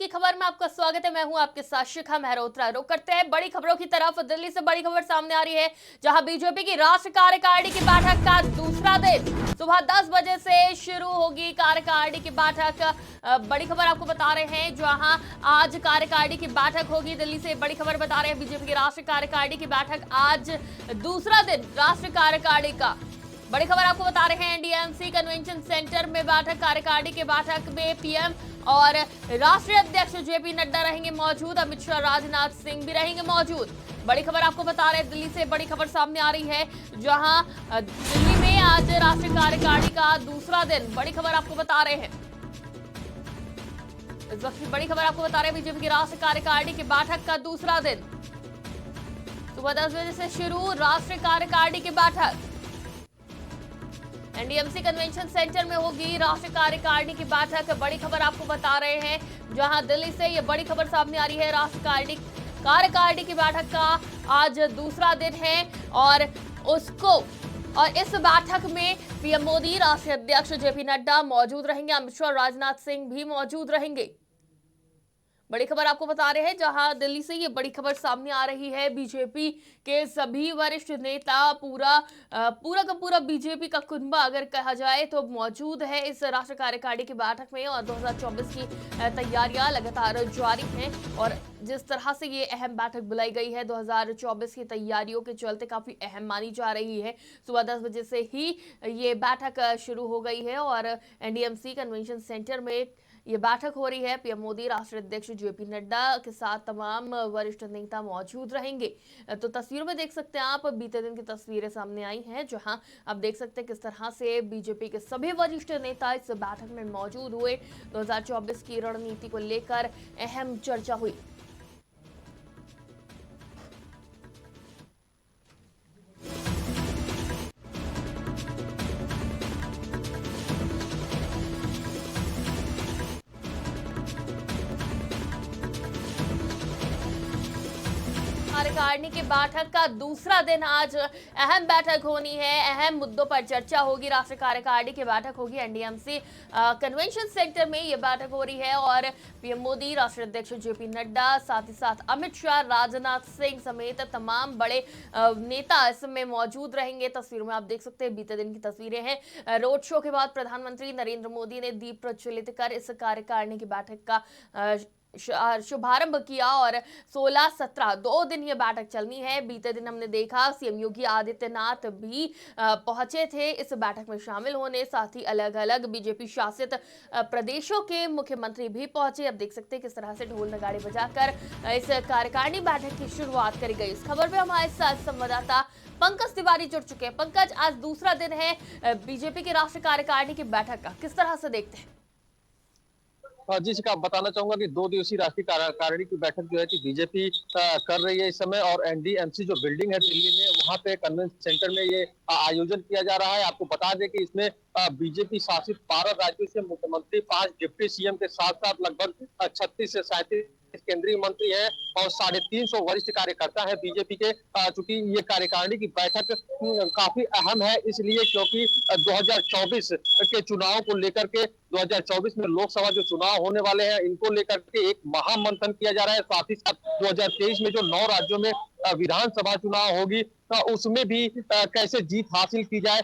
की खबर में आपका स्वागत है। मैं हूं आपके साथ शिखा मेहरोत्रा। रुक करते हैं बड़ी खबरों की तरफ। दिल्ली से बड़ी खबर सामने आ रही है, जहां बीजेपी की राष्ट्रीय कार्यकारिणी की बैठक का दूसरा दिन सुबह 10 बजे से शुरू होगी कार्यकारिणी की बैठक। बड़ी खबर आपको बता रहे हैं, जहां आज कार्यकारिणी की बैठक होगी। दिल्ली से बड़ी खबर बता रहे हैं, बीजेपी की राष्ट्रीय कार्यकारिणी की बैठक आज दूसरा दिन राष्ट्रीय कार्यकारिणी का। बड़ी खबर आपको बता रहे हैं, एनडीएमसी कन्वेंशन सेंटर में बैठक, कार्यकारिणी की बैठक में पीएम और राष्ट्रीय अध्यक्ष जेपी नड्डा रहेंगे मौजूद। अमित शाह, राजनाथ सिंह भी रहेंगे मौजूद। बड़ी खबर आपको बता रहे हैं, दिल्ली से बड़ी खबर सामने आ रही है, जहां दिल्ली में आज राष्ट्रीय कार्यकारिणी का दूसरा दिन। बड़ी खबर आपको बता रहे हैं, इस वक्त की बड़ी खबर आपको बता रहे हैं, बीजेपी की राष्ट्रीय कार्यकारिणी की बैठक का दूसरा दिन सुबह 10 बजे से शुरू। राष्ट्रीय कार्यकारिणी की बैठक एनडीएमसी कन्वेंशन सेंटर में होगी। राष्ट्रीय कार्यकारिणी की बैठक, बड़ी खबर आपको बता रहे हैं, जहां दिल्ली से ये बड़ी खबर सामने आ रही है। राष्ट्रीय कार्यकारिणी की बैठक का आज दूसरा दिन है और इस बैठक में पीएम मोदी, राष्ट्रीय अध्यक्ष जेपी नड्डा मौजूद रहेंगे। अमित शाह, राजनाथ सिंह भी मौजूद रहेंगे। बड़ी खबर आपको बता रहे हैं, जहां दिल्ली से ये बड़ी खबर सामने आ रही है, बीजेपी के सभी वरिष्ठ नेता, पूरा का पूरा बीजेपी का कुनबा अगर कहा जाए तो मौजूद है इस राष्ट्रीय कार्यकारिणी की बैठक में। और 2024 की तैयारियां लगातार जारी हैं और जिस तरह से ये अहम बैठक बुलाई गई है, 2024 की तैयारियों के चलते काफी अहम मानी जा रही है। सुबह 10 बजे से ही ये बैठक शुरू हो गई है और एनडीएमसी कन्वेंशन सेंटर में ये बैठक हो रही है। पीएम मोदी, राष्ट्रीय अध्यक्ष जेपी नड्डा के साथ तमाम वरिष्ठ नेता मौजूद रहेंगे। तो तस्वीरों में देख सकते हैं आप, बीते दिन की तस्वीरें सामने आई हैं, जहां आप देख सकते हैं किस तरह से बीजेपी के सभी वरिष्ठ नेता इस बैठक में मौजूद हुए। 2024 की रणनीति को लेकर अहम चर्चा हुई। कार्यकारिणी की बैठक का दूसरा दिन आज अहम बैठक होनी है, अहम मुद्दों पर चर्चा होगी। राष्ट्रीय कार्यकारिणी की बैठक होगी एनडीएमसी कन्वेंशन सेंटर में ये बैठक हो रही है और पीएम मोदी, राष्ट्रीय अध्यक्ष जेपी नड्डा, साथ ही साथ अमित शाह, राजनाथ सिंह समेत तमाम बड़े नेता इसमें मौजूद रहेंगे। तस्वीरों में आप देख सकते हैं, बीते दिन की तस्वीरें हैं। रोड शो के बाद प्रधानमंत्री नरेंद्र मोदी ने दीप प्रज्वलित कर इस कार्यकारिणी की बैठक का शुभारंभ किया और 16-17 2 दिन ये बैठक चलनी है। बीते दिन हमने देखा सीएम योगी आदित्यनाथ भी पहुंचे थे इस बैठक में शामिल होने, साथ ही अलग अलग बीजेपी शासित प्रदेशों के मुख्यमंत्री भी पहुंचे। अब देख सकते हैं किस तरह से ढोल नगाड़े बजाकर इस कार्यकारिणी बैठक की शुरुआत करी गई। इस खबर पे हमारे साथ संवाददाता पंकज तिवारी जुड़ चुके हैं। पंकज, आज दूसरा दिन है बीजेपी की राष्ट्रीय कार्यकारिणी की बैठक का, किस तरह से देखते हैं? जी शिखा, बताना चाहूंगा कि 2 दिवसीय राष्ट्रीय कार्यकारिणी की बैठक जो है कि बीजेपी कर रही है इस समय, और एनडीएमसी जो बिल्डिंग है दिल्ली में, वहां पे कन्वेंशन सेंटर में ये आयोजन किया जा रहा है। आपको बता दें कि इसमें बीजेपी शासित 12 राज्यों से मुख्यमंत्री, 5 डिप्टी सीएम के साथ साथ लगभग 36 से 37 केंद्रीय मंत्री हैं और 350 वरिष्ठ कार्यकर्ता है बीजेपी के। चूंकि ये कार्यकारिणी की बैठक काफी अहम है, इसलिए क्योंकि 2024 के चुनाव को लेकर के, 2024 में लोकसभा जो चुनाव होने वाले हैं, इनको लेकर के एक महामंथन किया जा रहा है। साथ ही साथ 2023 में जो 9 राज्यों में विधानसभा चुनाव होगी, उसमें भी कैसे जीत हासिल की जाए,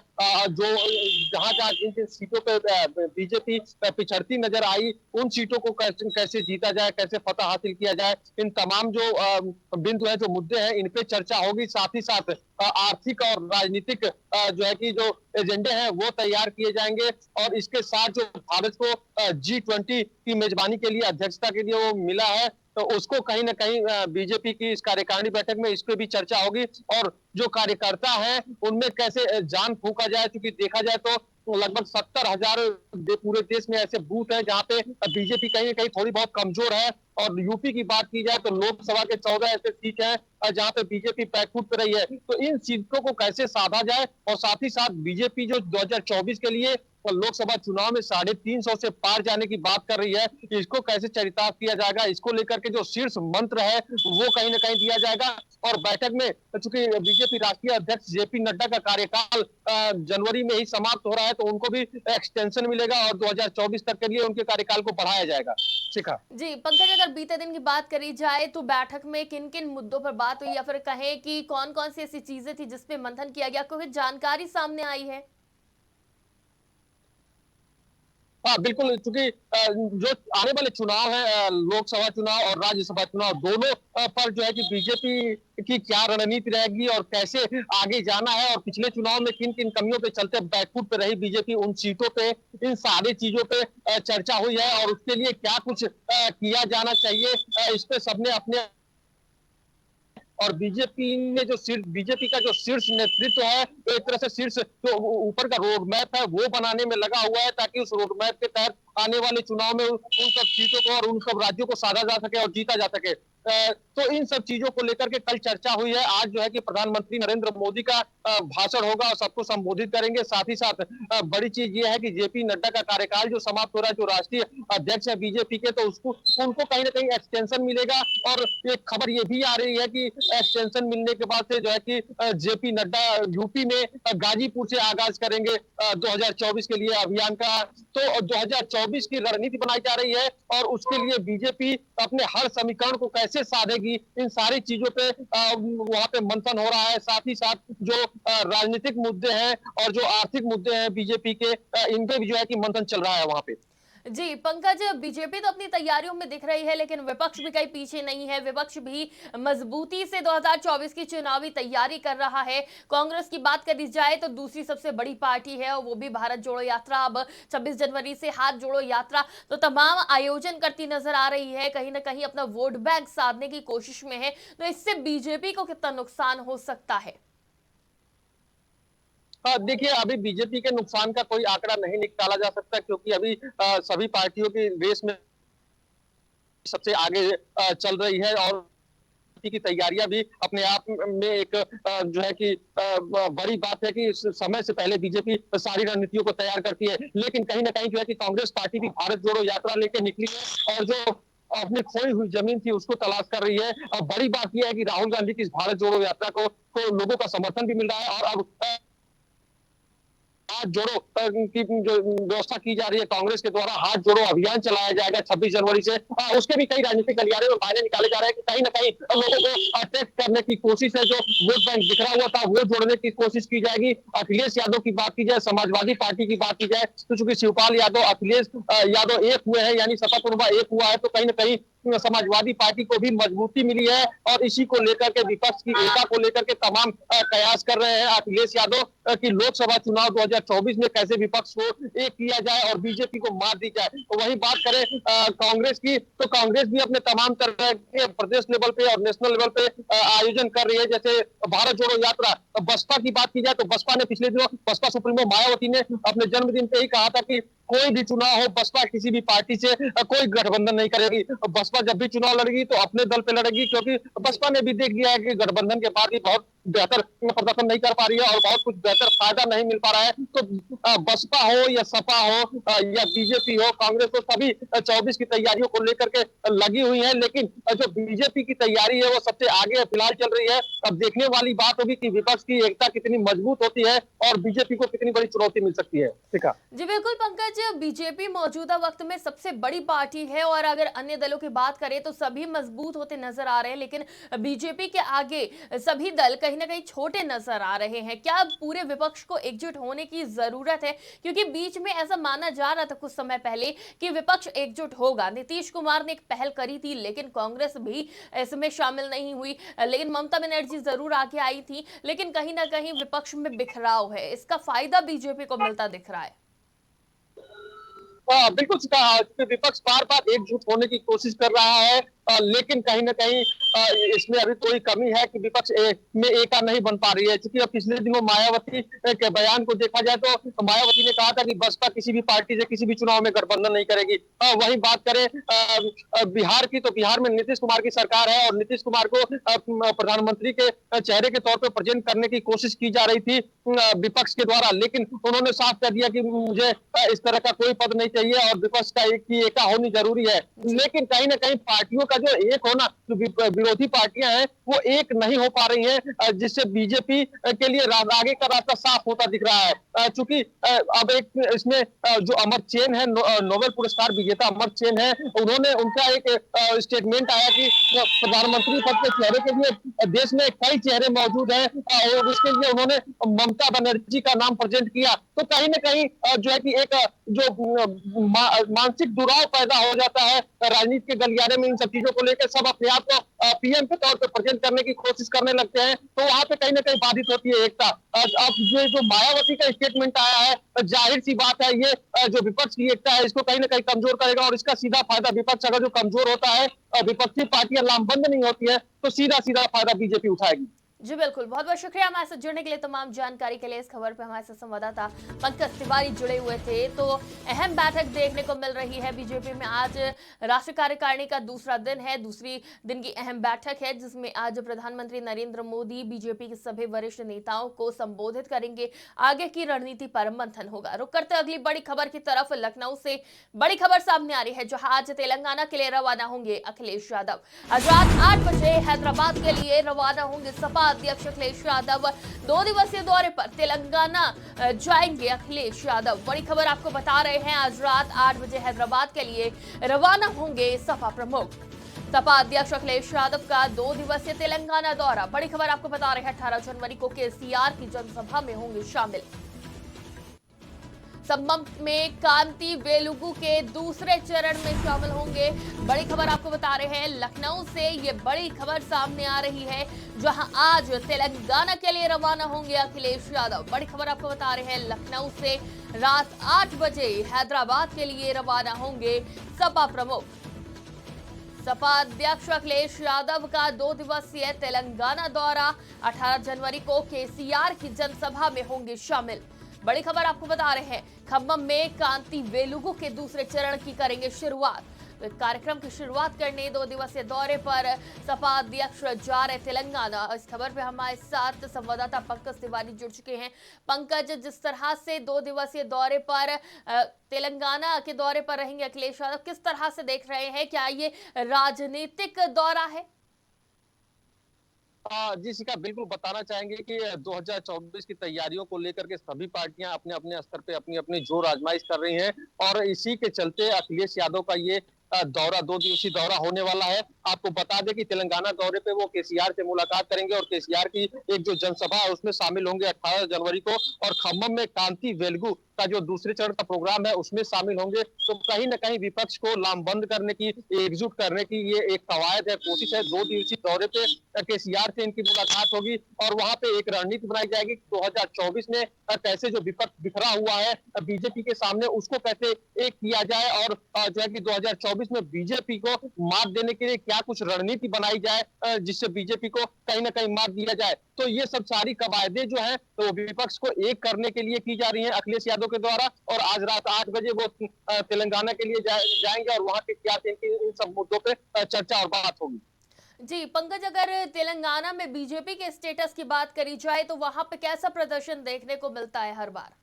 जो जहां जहां जिन जिन सीटों पे बीजेपी पिछड़ती नजर आई, उन सीटों को कैसे जीता जाए, कैसे फतह हासिल किया जाए, इन तमाम जो बिंदु है, जो मुद्दे हैं, इन पे चर्चा होगी। साथ ही साथ आर्थिक और राजनीतिक जो है कि जो एजेंडे हैं वो तैयार किए जाएंगे, और इसके साथ जो भारत को G20 की मेजबानी के लिए, अध्यक्षता के लिए वो मिला है, तो उसको कहीं ना कहीं बीजेपी की इस कार्यकारिणी बैठक में इस पे भी चर्चा होगी। और जो कार्यकर्ता है उनमें कैसे जान फूंका जाए, क्योंकि देखा जाए तो लगभग 70,000 पूरे देश में ऐसे बूथ हैं जहां पे बीजेपी कहीं ना कहीं थोड़ी बहुत कमजोर है। और यूपी की बात की जाए तो लोकसभा के 14 ऐसे सीट हैं जहां पे बीजेपी बैकफुट पे रही है। तो इन सीटों को कैसे साधा जाए, और साथ ही साथ बीजेपी जो 2024 के लिए लोकसभा चुनाव में 350 से पार जाने की बात कर रही है, इसको कैसे चरितार्थ किया जाएगा, इसको लेकर के जो शीर्ष मंत्र है वो कहीं ना कहीं दिया जाएगा। और बैठक में चूंकि बीजेपी राष्ट्रीय अध्यक्ष जेपी नड्डा का कार्यकाल जनवरी में ही समाप्त हो रहा है, तो उनको भी एक्सटेंशन मिलेगा और 2024 तक के लिए उनके कार्यकाल को बढ़ाया जाएगा। शिखा। जी, पंकज, अगर बीते दिन की बात करी जाए तो बैठक में किन-किन मुद्दों पर बात हुई या फिर कहें कि कौन-कौन सी ऐसी चीजें थी जिस पे मंथन किया गया? कोई जानकारी सामने आई है? हाँ, बिल्कुल, चूँकि जो आने वाले चुनाव हैं, लोकसभा चुनाव और राज्यसभा चुनाव दोनों पर जो है कि बीजेपी की क्या रणनीति रहेगी और कैसे आगे जाना है और पिछले चुनाव में किन-किन कमियों पे चलते बैकफुट पे रही बीजेपी, उन सीटों पे, इन सारी चीज़ों पे चर्चा हुई है और उसके लिए क्या कुछ किया जाना चाहिए, इस पे सबने अपने और बीजेपी का जो शीर्ष नेतृत्व है, वो एक तरह से शीर्ष जो ऊपर का रोड मैप है, वो बनाने में लगा हुआ है ताकि उस रोड मैप के तहत आने वाले चुनाव में उन सब सीटों को और उन सब राज्यों को साधा जा सके और जीता जा सके। तो इन सब चीजों को लेकर के कल चर्चा हुई है। आज जो है कि प्रधानमंत्री नरेंद्र मोदी का भाषण होगा और सबको संबोधित करेंगे। साथ ही साथ बड़ी चीज ये है कि जेपी नड्डा का कार्यकाल जो समाप्त हो रहा है, जो राष्ट्रीय अध्यक्ष है बीजेपी के, तो उसको उनको कहीं ना कहीं एक्सटेंशन मिलेगा। और एक खबर ये भी आ रही है कि एक्सटेंशन मिलने के बाद से जो है कि जेपी नड्डा यूपी में गाजीपुर से आगाज करेंगे 2024 के लिए अभियान का। तो 2024 की रणनीति बनाई जा रही है और उसके लिए बीजेपी अपने हर समीकरण को कैसे साधेगी, इन सारी चीजों पे वहां पे मंथन हो रहा है। साथ ही साथ जो राजनीतिक मुद्दे हैं और जो आर्थिक मुद्दे हैं बीजेपी के, इनपे भी जो है कि मंथन चल रहा है वहां पे। जी, पंकज, बीजेपी तो अपनी तैयारियों में दिख रही है लेकिन विपक्ष भी कहीं पीछे नहीं है। विपक्ष भी मजबूती से 2024 की चुनावी तैयारी कर रहा है। कांग्रेस की बात करी जाए तो दूसरी सबसे बड़ी पार्टी है और वो भी भारत जोड़ो यात्रा, अब 26 जनवरी से हाथ जोड़ो यात्रा तो तमाम आयोजन करती नजर आ रही है। कहीं ना कहीं अपना वोट बैंक साधने की कोशिश में है, तो इससे बीजेपी को कितना नुकसान हो सकता है? हाँ, देखिए, अभी बीजेपी के नुकसान का कोई आंकड़ा नहीं निकाला जा सकता क्योंकि अभी सभी पार्टियों की रेस में सबसे आगे चल रही है और की तैयारियां भी अपने आप में एक जो है कि बड़ी बात है कि समय से पहले बीजेपी सारी रणनीतियों को तैयार करती है। लेकिन कहीं ना कहीं जो है कि कांग्रेस पार्टी भी भारत जोड़ो यात्रा लेकर निकली है और जो अपनी खोई हुई जमीन थी उसको तलाश कर रही है। अब बड़ी बात यह है कि राहुल गांधी की इस भारत जोड़ो यात्रा को लोगों का समर्थन भी मिल रहा है और अब हाथ जोड़ो की जो व्यवस्था की जा रही है कांग्रेस के द्वारा, हाथ जोड़ो अभियान चलाया जाएगा 26 जनवरी से। उसके भी कई राजनीतिक गलियारे और मायने निकाले जा रहे हैं कि कहीं ना कहीं लोगों को अटैक करने की कोशिश है। जो वोट बैंक बिखरा हुआ था वो जोड़ने की कोशिश की जाएगी। अखिलेश यादव की बात की जाए, समाजवादी पार्टी की बात की जाए, तो चूंकि शिवपाल यादव अखिलेश यादव एक हुए हैं, यानी सपा कुनबा एक हुआ है, तो कहीं ना कहीं समाजवादी पार्टी को भी मजबूती मिली है और इसी को लेकर के विपक्ष की एकता को लेकर के तमाम प्रयास कर रहे हैं अखिलेश यादव की लोकसभा चुनाव 2024 में कैसे विपक्ष को एक किया जाए और बीजेपी को मार दी जाए। तो वही बात करें कांग्रेस की, तो कांग्रेस भी अपने तमाम तरह के प्रदेश लेवल पे और नेशनल लेवल पे आयोजन कर रही है। जैसे भारत जोड़ो यात्रा, बसपा की बात की जाए तो बसपा ने पिछले दिनों बसपा सुप्रीमो मायावती ने अपने जन्मदिन पे ही कहा था कि कोई भी चुनाव हो, बसपा किसी भी पार्टी से कोई गठबंधन नहीं करेगी। बसपा जब भी चुनाव लड़ेगी तो अपने दल पे लड़ेगी क्योंकि बसपा ने भी देख लिया है कि गठबंधन के बाद ही बहुत बेहतर प्रदर्शन नहीं कर पा रही है और बहुत कुछ बेहतर फायदा नहीं मिल पा रहा है। तो बसपा हो या सपा हो या बीजेपी हो, कांग्रेस हो, सभी 24 की तैयारियों को लेकर के लगी हुई है। लेकिन जो बीजेपी की तैयारी है वो सबसे आगे फिलहाल चल रही है। अब देखने वाली बात होगी कि विपक्ष की एकता कितनी मजबूत होती है और बीजेपी को कितनी बड़ी चुनौती मिल सकती है। ठीक है जी बिल्कुल पंकज, बीजेपी मौजूदा वक्त में सबसे बड़ी पार्टी है और अगर अन्य दलों की बात करें तो सभी मजबूत होते नजर आ रहे हैं, लेकिन बीजेपी के आगे सभी दल कहीं ना कहीं छोटे नजर आ रहे हैं। क्या पूरे विपक्ष को एकजुट होने की जरूरत है? क्योंकि बीच में ऐसा माना जा रहा था कुछ समय पहले कि विपक्ष एकजुट होगा। नीतीश कुमार ने एक पहल करी थी लेकिन कांग्रेस भी इसमें शामिल नहीं हुई, लेकिन ममता बनर्जी जरूर आगे आई थी। लेकिन कहीं ना कहीं विपक्ष में बिखराव है, इसका फायदा बीजेपी को मिलता दिख रहा है। बिल्कुल विपक्ष बार बार एकजुट होने की कोशिश कर रहा है, लेकिन कहीं ना कहीं इसमें अभी कोई कमी है कि विपक्ष में एका नहीं बन पा रही है। क्योंकि अब पिछले दिनों मायावती के बयान को देखा जाए तो मायावती ने कहा था कि बसपा किसी भी पार्टी से किसी भी चुनाव में गठबंधन नहीं करेगी। वही बात करें बिहार की, तो बिहार में नीतीश कुमार की सरकार है और नीतीश कुमार को प्रधानमंत्री के चेहरे के तौर पर प्रेजेंट करने की कोशिश की जा रही थी विपक्ष के द्वारा, लेकिन उन्होंने साफ कर दिया कि मुझे इस तरह का कोई पद नहीं चाहिए और विपक्ष का एका होनी जरूरी है। लेकिन कहीं ना कहीं पार्टियों का जो एक होना, जो विरोधी पार्टियां हैं वो एक नहीं हो पा रही हैं, जिससे बीजेपी के लिए आगे का रास्ता साफ होता दिख रहा है। चूंकि अब एक इसमें जो अमर चैन है, नोबेल पुरस्कार विजेता अमर चैन है, उन्होंने उनका एक स्टेटमेंट आया कि प्रधानमंत्री पद के चेहरे के लिए देश में कई चेहरे मौजूद हैं, और उसके लिए उन्होंने ममता बनर्जी का नाम प्रेजेंट किया। तो कहीं ना कहीं जो है कि एक जो मानसिक दुराव पैदा हो जाता है राजनीति के गलियारे में, इन सब चीजों को लेकर सब अपने आप को पीएम के तौर पर प्रेजेंट करने की कोशिश करने लगते हैं, तो वहां पे कहीं ना कहीं बाधित होती है एकता। अब ये जो मायावती का स्टेटमेंट आया है, जाहिर सी बात है ये जो विपक्ष की एकता है इसको कहीं ना कहीं कमजोर करेगा, और इसका सीधा फायदा विपक्ष अगर जो कमजोर होता है, विपक्षी पार्टियां लामबंद नहीं होती है, तो सीधा सीधा फायदा बीजेपी उठाएगी। जी बिल्कुल, बहुत बहुत शुक्रिया हमारे साथ जुड़ने के लिए, तमाम जानकारी के लिए। इस खबर पे हमारे साथ संवाददाता पंकज तिवारी जुड़े हुए थे। तो अहम बैठक देखने को मिल रही है बीजेपी में। आज राष्ट्रीय कार्यकारिणी का दूसरा दिन है, दूसरी दिन की अहम बैठक है, जिसमें आज प्रधानमंत्री नरेंद्र मोदी बीजेपी के सभी वरिष्ठ नेताओं को संबोधित करेंगे। आगे की रणनीति पर मंथन होगा। रुक करते अगली बड़ी खबर की तरफ। लखनऊ से बड़ी खबर सामने आ रही है, जहां आज तेलंगाना के लिए रवाना होंगे अखिलेश यादव। आज रात 8 बजे हैदराबाद के लिए रवाना होंगे सपा अध्यक्ष अखिलेश यादव। 2 दिवसीय दौरे पर तेलंगाना जाएंगे अखिलेश यादव। बड़ी खबर आपको बता रहे हैं, आज रात 8 बजे हैदराबाद के लिए रवाना होंगे सपा प्रमुख। सपा अध्यक्ष अखिलेश यादव का 2 दिवसीय तेलंगाना दौरा। बड़ी खबर आपको बता रहे हैं, 18 जनवरी को केसीआर की जनसभा में होंगे शामिल। संगम में कांति वेलुगु के दूसरे चरण में शामिल होंगे। बड़ी खबर आपको बता रहे हैं, लखनऊ से ये बड़ी खबर सामने आ रही है, जहां आज तेलंगाना के लिए रवाना होंगे अखिलेश यादव। बड़ी खबर आपको बता रहे हैं, लखनऊ से रात 8 बजे हैदराबाद के लिए रवाना होंगे सपा प्रमुख। सपा अध्यक्ष अखिलेश यादव का 2 दिवसीय तेलंगाना दौरा। 18 जनवरी को केसीआर की जनसभा में होंगे शामिल। बड़ी खबर आपको बता रहे हैं, खम्मम में कांति वेलुगु के दूसरे चरण की करेंगे शुरुआत। तो कार्यक्रम की शुरुआत करने 2 दिवसीय दौरे पर सपा अध्यक्ष जा रहे तेलंगाना। इस खबर पे हमारे साथ संवाददाता पंकज तिवारी जुड़ चुके हैं। पंकज, जिस तरह से 2 दिवसीय दौरे पर तेलंगाना के दौरे पर रहेंगे अखिलेश यादव, किस तरह से देख रहे हैं? क्या ये राजनीतिक दौरा है? जी शिखा, बिल्कुल बताना चाहेंगे कि 2024 की तैयारियों को लेकर के सभी पार्टियां अपने अपने स्तर पे अपनी अपनी जोर आजमाइश कर रही हैं, और इसी के चलते अखिलेश यादव का ये दौरा 2 दिवसीय दौरा होने वाला है। आपको बता दें कि तेलंगाना दौरे पे वो केसीआर से मुलाकात करेंगे, और केसीआर की एक जो जनसभा है उसमें शामिल होंगे 18 जनवरी को, और खम्मम में कांति वेलुगु का जो दूसरे चरण का प्रोग्राम है उसमें शामिल होंगे। तो कहीं ना कहीं विपक्ष को लामबंद करने की, एकजुट करने की ये एक कवायद है, कोशिश है। 2 दिवसीय दौरे पे केसीआर से इनकी मुलाकात होगी, और वहां पे एक रणनीति बनाई जाएगी 2024 में कैसे जो विपक्ष बिखरा हुआ है बीजेपी के सामने, उसको कैसे एक किया जाए, और जो है कि 2024 में बीजेपी को मात देने के लिए क्या कुछ रणनीति बनाई जाए जिससे बीजेपी को कहीं ना कहीं मात दिया जाए। तो ये सब सारी कवायदे जो है तो विपक्ष को एक करने के लिए की जा रही है अखिलेश यादव के द्वारा। और आज रात 8 बजे वो तेलंगाना के लिए जाएंगे, और वहां के क्या इन सब मुद्दों पे चर्चा और बात होगी। जी पंकज, अगर तेलंगाना में बीजेपी के स्टेटस की बात करी जाए तो वहां पे कैसा प्रदर्शन देखने को मिलता है हर बार?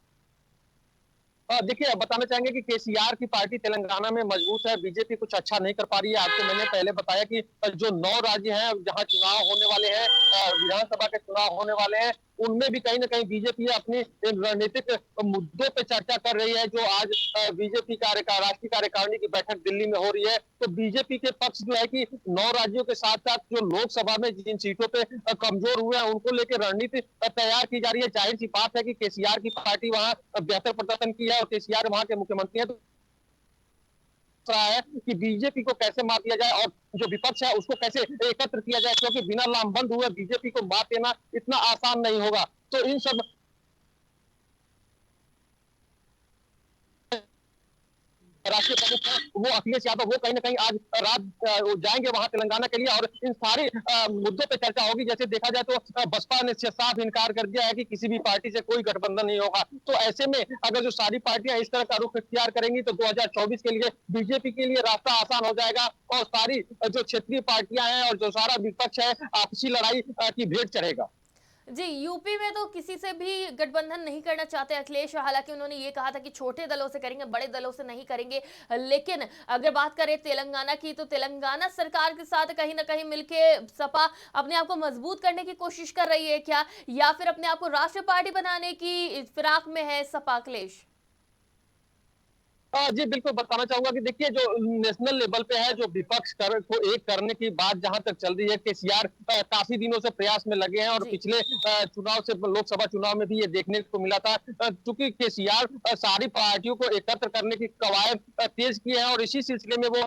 देखिए, बताना चाहेंगे कि केसीआर की पार्टी तेलंगाना में मजबूत है, बीजेपी कुछ अच्छा नहीं कर पा रही है। आपको मैंने पहले बताया कि जो 9 राज्य हैं जहां चुनाव होने वाले हैं, विधानसभा के चुनाव होने वाले हैं, उनमें भी कहीं ना कहीं बीजेपी अपनी रणनीतिक मुद्दों पे चर्चा कर रही है। जो आज बीजेपी राष्ट्रीय कार्यकारिणी की बैठक दिल्ली में हो रही है, तो बीजेपी के पक्ष जो है कि 9 राज्यों के साथ साथ जो लोकसभा में जिन सीटों पे कमजोर हुए हैं उनको लेकर रणनीति तैयार की जा रही है। जाहिर सी बात है कि केसीआर की पार्टी वहां बेहतर प्रदर्शन की है, और केसीआर वहां के मुख्यमंत्री हैं, तो रहा है कि बीजेपी को कैसे मार दिया जाए और जो विपक्ष है उसको कैसे एकत्र किया जाए, क्योंकि बिना लामबंद हुए बीजेपी को मात देना इतना आसान नहीं होगा। तो इन सब राष्ट्रीय प्रमुख है वो अखिलेश यादव, वो कहीं ना कहीं आज रात जाएंगे वहां तेलंगाना के लिए, और इन सारे मुद्दों पे चर्चा होगी। जैसे देखा जाए तो बसपा ने साफ इनकार कर दिया है कि किसी भी पार्टी से कोई गठबंधन नहीं होगा। तो ऐसे में अगर जो सारी पार्टियां इस तरह का रुख इख्तियार करेंगी तो 2024 के लिए बीजेपी के लिए रास्ता आसान हो जाएगा, और सारी जो क्षेत्रीय पार्टियां हैं और जो सारा विपक्ष है आपसी लड़ाई की भेंट चढ़ेगा। जी, यूपी में तो किसी से भी गठबंधन नहीं करना चाहते अखिलेश। हालाँकि उन्होंने ये कहा था कि छोटे दलों से करेंगे, बड़े दलों से नहीं करेंगे। लेकिन अगर बात करें तेलंगाना की, तो तेलंगाना सरकार के साथ कहीं न कहीं मिलके सपा अपने आप को मजबूत करने की कोशिश कर रही है क्या? या फिर अपने आप को राष्ट्रीय पार्टी बनाने की फिराक में है सपा अखिलेश? जी, बिल्कुल बताना चाहूँगा कि देखिए जो नेशनल लेवल पे है, जो विपक्ष को एक करने की बात जहाँ तक चल रही है, केसीआर काफ़ी दिनों से प्रयास में लगे हैं और जी। पिछले चुनाव से लोकसभा चुनाव में भी ये देखने को मिला था। चूँकि केसीआर सारी पार्टियों को एकत्र करने की कवायद तेज़ की है और इसी सिलसिले में वो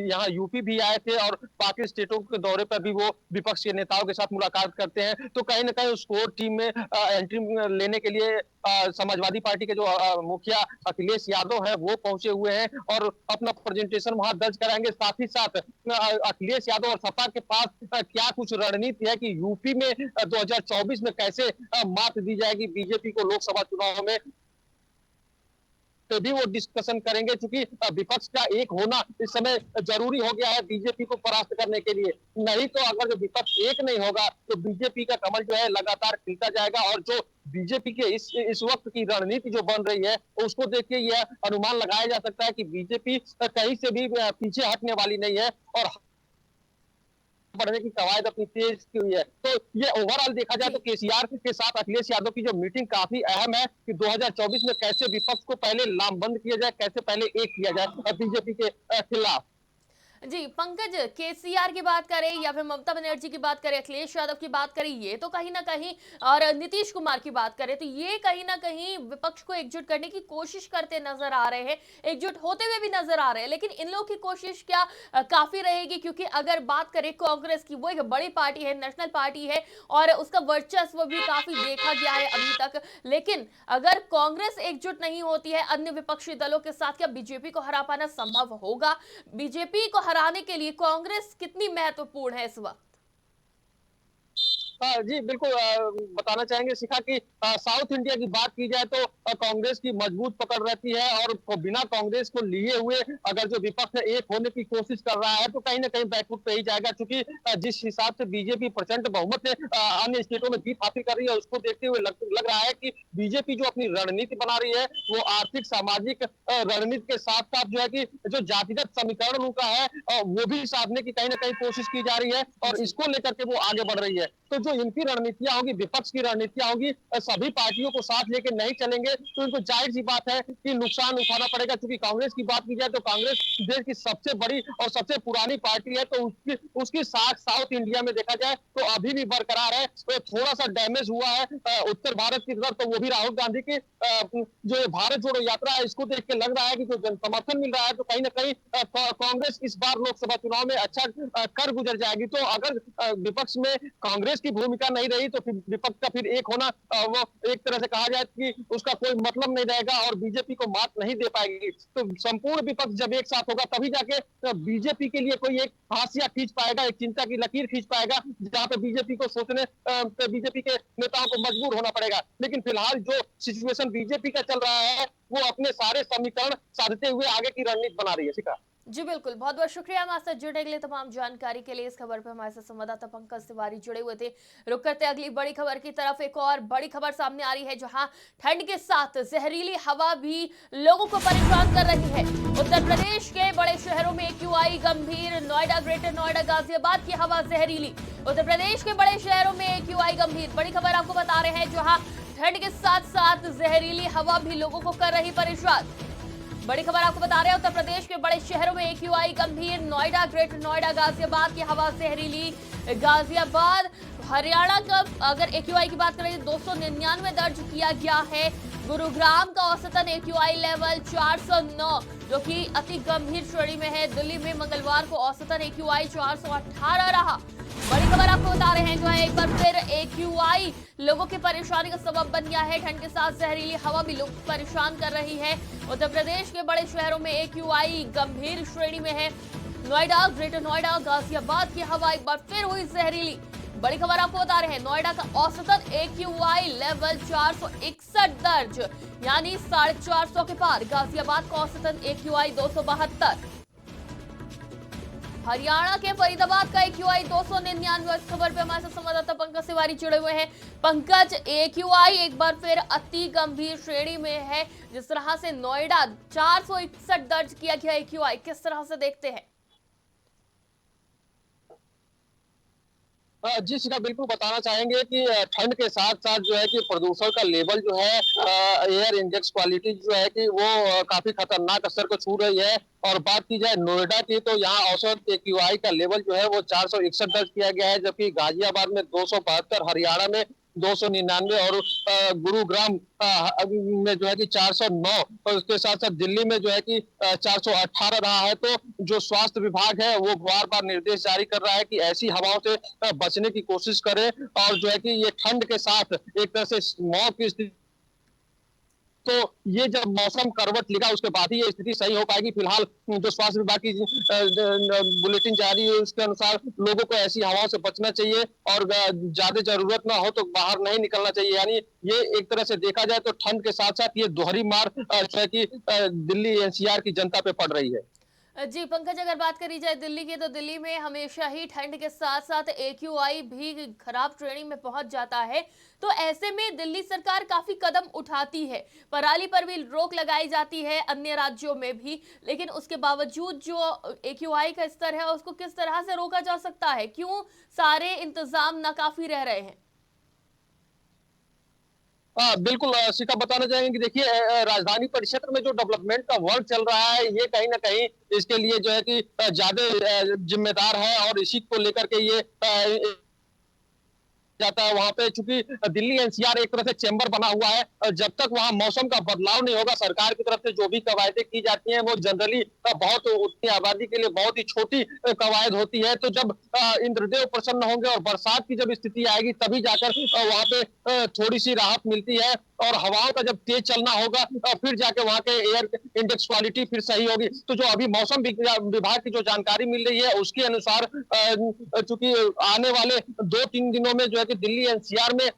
यहाँ यूपी भी आए थे और बाकी स्टेटों के दौरे पर भी वो विपक्ष के नेताओं के साथ मुलाकात करते हैं। तो कहीं न कहीं उस कोर टीम में एंट्री लेने के लिए समाजवादी पार्टी के जो मुखिया अखिलेश यादव हैं, वो पहुंचे हुए हैं और अपना प्रेजेंटेशन वहां दर्ज कराएंगे। साथ ही साथ अखिलेश यादव और सपा के पास क्या कुछ रणनीति है कि यूपी में 2024 में कैसे मात दी जाएगी बीजेपी को लोकसभा चुनाव में, पे भी वो डिस्कशन करेंगे। चूंकि विपक्ष का एक होना इस समय जरूरी हो गया है बीजेपी को परास्त करने के लिए। नहीं तो अगर जो विपक्ष एक नहीं होगा तो बीजेपी का कमल जो है लगातार खिलता जाएगा और जो बीजेपी के इस वक्त की रणनीति जो बन रही है उसको देख के यह अनुमान लगाया जा सकता है कि बीजेपी कहीं से भी पीछे हटने वाली नहीं है और बढ़ने की कवायद अपनी तेज की हुई है। तो ये ओवरऑल देखा जाए तो जी। केसीआर के साथ अखिलेश यादव की जो मीटिंग काफी अहम है कि 2024 में कैसे विपक्ष को पहले लामबंद किया जाए, कैसे पहले एक किया जाए बीजेपी के खिलाफ। जी, पंकज, केसीआर की बात करें या फिर ममता बनर्जी की बात करें, अखिलेश यादव की बात करें, ये तो कहीं न कहीं, और नीतीश कुमार की बात करें तो ये कहीं न कहीं विपक्ष को एकजुट करने की कोशिश करते नज़र आ रहे हैं, एकजुट होते हुए भी नज़र आ रहे हैं। लेकिन इन लोगों की कोशिश क्या काफ़ी रहेगी? क्योंकि अगर बात करें कांग्रेस की, वो एक बड़ी पार्टी है, नेशनल पार्टी है और उसका वर्चस्व भी काफ़ी देखा गया है अभी तक। लेकिन अगर कांग्रेस एकजुट नहीं होती है अन्य विपक्षी दलों के साथ, क्या बीजेपी को हरा पाना संभव होगा? बीजेपी को हराने के लिए कांग्रेस कितनी महत्वपूर्ण है इस वक्त? जी, बिल्कुल बताना चाहेंगे शिखा कि साउथ इंडिया की बात की जाए तो कांग्रेस की मजबूत पकड़ रहती है और बिना कांग्रेस को लिए हुए अगर जो विपक्ष एक होने की कोशिश कर रहा है तो कहीं न कहीं बैकफुट पे ही जाएगा। चूँकि जिस हिसाब से बीजेपी प्रचंड बहुमत से अन्य स्टेटों में जीत हासिल कर रही है, उसको देखते हुए लग रहा है कि बीजेपी जो अपनी रणनीति बना रही है, वो आर्थिक, सामाजिक रणनीति के साथ-साथ जो है कि जो जातिगत समीकरण उनका है वो भी साधने की कहीं न कहीं कोशिश की जा रही है और जी। इसको लेकर के वो आगे बढ़ रही है। तो जो इनकी रणनीतियां होंगी, विपक्ष की रणनीतियां होंगी, सभी पार्टियों को साथ लेके नहीं चलेंगे तो इनको जाहिर सी बात है कि नुकसान उठाना पड़ेगा। क्योंकि कांग्रेस की बात की जाए तो कांग्रेस देश की सबसे बड़ी और सबसे पुरानी पार्टी है, तो उसकी उसकी साख साउथ इंडिया में देखा जाए तो अभी भी बरकरार है। तो थोड़ा सा डैमेज हुआ है उत्तर भारत की तरफ, तो वो भी राहुल गांधी की जो ये भारत जोड़ो यात्रा है इसको देख के लग रहा है कि जो जन समर्थन मिल रहा है तो कहीं ना कहीं कांग्रेस इस बार लोकसभा चुनाव में अच्छा कर गुजर जाएगी। तो अगर विपक्ष में कांग्रेस की भूमिका नहीं रही तो फिर विपक्ष का फिर एक होना वो एक तरह से कहा जाए कि उसका कोई मतलब नहीं रहेगा और बीजेपी को मात नहीं दे पाएगी। तो संपूर्ण विपक्ष जब एक साथ होगा तभी जाके बीजेपी के लिए कोई एक हाशिया खींच पाएगा, एक चिंता की लकीर खींच पाएगा, जहां पे बीजेपी को सोचने पे बीजेपी के नेताओं को मजबूर होना पड़ेगा। लेकिन फिलहाल जो सिचुएशन बीजेपी का चल रहा है वो अपने सारे समीकरण साधते हुए आगे की रणनीति बना रही है। शिखा जी बिल्कुल, बहुत बहुत शुक्रिया हमारे साथ जुड़ने के लिए। तमाम जानकारी के लिए इस खबर पर हमारे साथ संवाददाता पंकज तिवारी जुड़े हुए थे। रुक करते अगली बड़ी खबर की तरफ। एक और बड़ी खबर सामने आ रही है जहां ठंड के साथ जहरीली हवा भी लोगों को परेशान कर रही है। उत्तर प्रदेश के बड़े शहरों में एक्यूआई गंभीर, नोएडा, ग्रेटर नोएडा, गाजियाबाद की हवा जहरीली। उत्तर प्रदेश के बड़े शहरों में एक्यूआई गंभीर, बड़ी खबर आपको बता रहे हैं जहां ठंड के साथ साथ जहरीली हवा भी लोगों को कर रही परेशान। बड़ी खबर आपको बता रहे हैं, उत्तर प्रदेश के बड़े शहरों में एक्यूआई गंभीर, नोएडा, ग्रेटर नोएडा, गाजियाबाद की हवा जहरीली। गाजियाबाद, हरियाणा का अगर एक्यूआई की बात करें 299 दर्ज किया गया है। गुरुग्राम का औसतन एक्यूआई लेवल 409 जो कि अति गंभीर श्रेणी में है। दिल्ली में मंगलवार को औसतन एक्यूआई 418 रहा। बड़ी खबर आपको बता रहे हैं जो है एक बार फिर एक्यूआई लोगों की परेशानी का सबब बन गया है। ठंड के साथ जहरीली हवा भी लोग परेशान कर रही है। उत्तर प्रदेश के बड़े शहरों में एक्यूआई गंभीर श्रेणी में है। नोएडा, ग्रेटर नोएडा, गाजियाबाद की हवा एक बार फिर हुई जहरीली। बड़ी खबर आपको बता रहे हैं, नोएडा का औसतन एक्यूआई लेवल 461 दर्ज, यानी 450 के पार। गाजियाबाद का औसतन एक्यूआई 272। हरियाणा के फरीदाबाद का AQI 299। इस खबर पे हमारे साथ संवाददाता पंकज तिवारी जुड़े हुए हैं। पंकज, AQI एक बार फिर अति गंभीर श्रेणी में है। जिस तरह से नोएडा 461 दर्ज किया गया AQI, किस तरह से देखते हैं? जी शिखा, बिल्कुल बताना चाहेंगे कि ठंड के साथ साथ जो है कि प्रदूषण का लेवल जो है, एयर इंडेक्स क्वालिटी जो है कि वो काफी खतरनाक असर को छू रही है। और बात की जाए नोएडा की, तो यहाँ औसत AQI का लेवल जो है वो 461 दर्ज किया गया है, जबकि गाजियाबाद में 272, हरियाणा में 299 और गुरुग्राम में जो है कि 409, और उसके साथ साथ दिल्ली में जो है कि 418 रहा है। तो जो स्वास्थ्य विभाग है वो बार बार निर्देश जारी कर रहा है कि ऐसी हवाओं से बचने की कोशिश करें, और जो है कि ये ठंड के साथ एक तरह से मौत की स्थिति, तो ये जब मौसम करवट लेगा उसके बाद ही ये स्थिति सही हो पाएगी। फिलहाल जो स्वास्थ्य विभाग की बुलेटिन जारी है उसके अनुसार लोगों को ऐसी हवाओं से बचना चाहिए, और ज्यादा जरूरत ना हो तो बाहर नहीं निकलना चाहिए। यानी ये एक तरह से देखा जाए तो ठंड के साथ साथ ये दोहरी मार जो है कि दिल्ली NCR की जनता पे पड़ रही है। जी पंकज, अगर बात करी जाए दिल्ली की, तो दिल्ली में हमेशा ही ठंड के साथ साथ AQI भी खराब श्रेणी में पहुंच जाता है। तो ऐसे में दिल्ली सरकार काफी कदम उठाती है, पराली पर भी रोक लगाई जाती है, अन्य राज्यों में भी, लेकिन उसके बावजूद जो AQI का स्तर है उसको किस तरह से रोका जा सकता है? क्यों सारे इंतजाम नाकाफी रह रहे हैं? हाँ बिल्कुल शिखा, बताना चाहेंगे कि देखिए राजधानी परिक्षेत्र में जो डेवलपमेंट का वर्क चल रहा है ये कहीं ना कहीं इसके लिए जो है कि ज्यादा जिम्मेदार है, और इसी को लेकर के ये जाता है वहां पे। चूंकि दिल्ली NCR एक तरह से चेंबर बना हुआ है, जब तक वहां मौसम का बदलाव नहीं होगा, सरकार की तरफ से जो भी कवायदें की जाती हैं वो जनरली बहुत उतनी आबादी के लिए बहुत ही छोटी कवायद होती है। तो जब इंद्रदेव प्रसन्न होंगे और बरसात की जब स्थिति आएगी तभी जाकर वहां पे थोड़ी सी राहत मिलती है, और हवाओं का जब तेज चलना होगा फिर जाके वहां के एयर इंडेक्स क्वालिटी फिर सही होगी। तो जो अभी मौसम विभाग की जो जानकारी मिल रही है उसके अनुसार चूंकि आने वाले 2-3 दिनों में जो है कि दिल्ली NCR में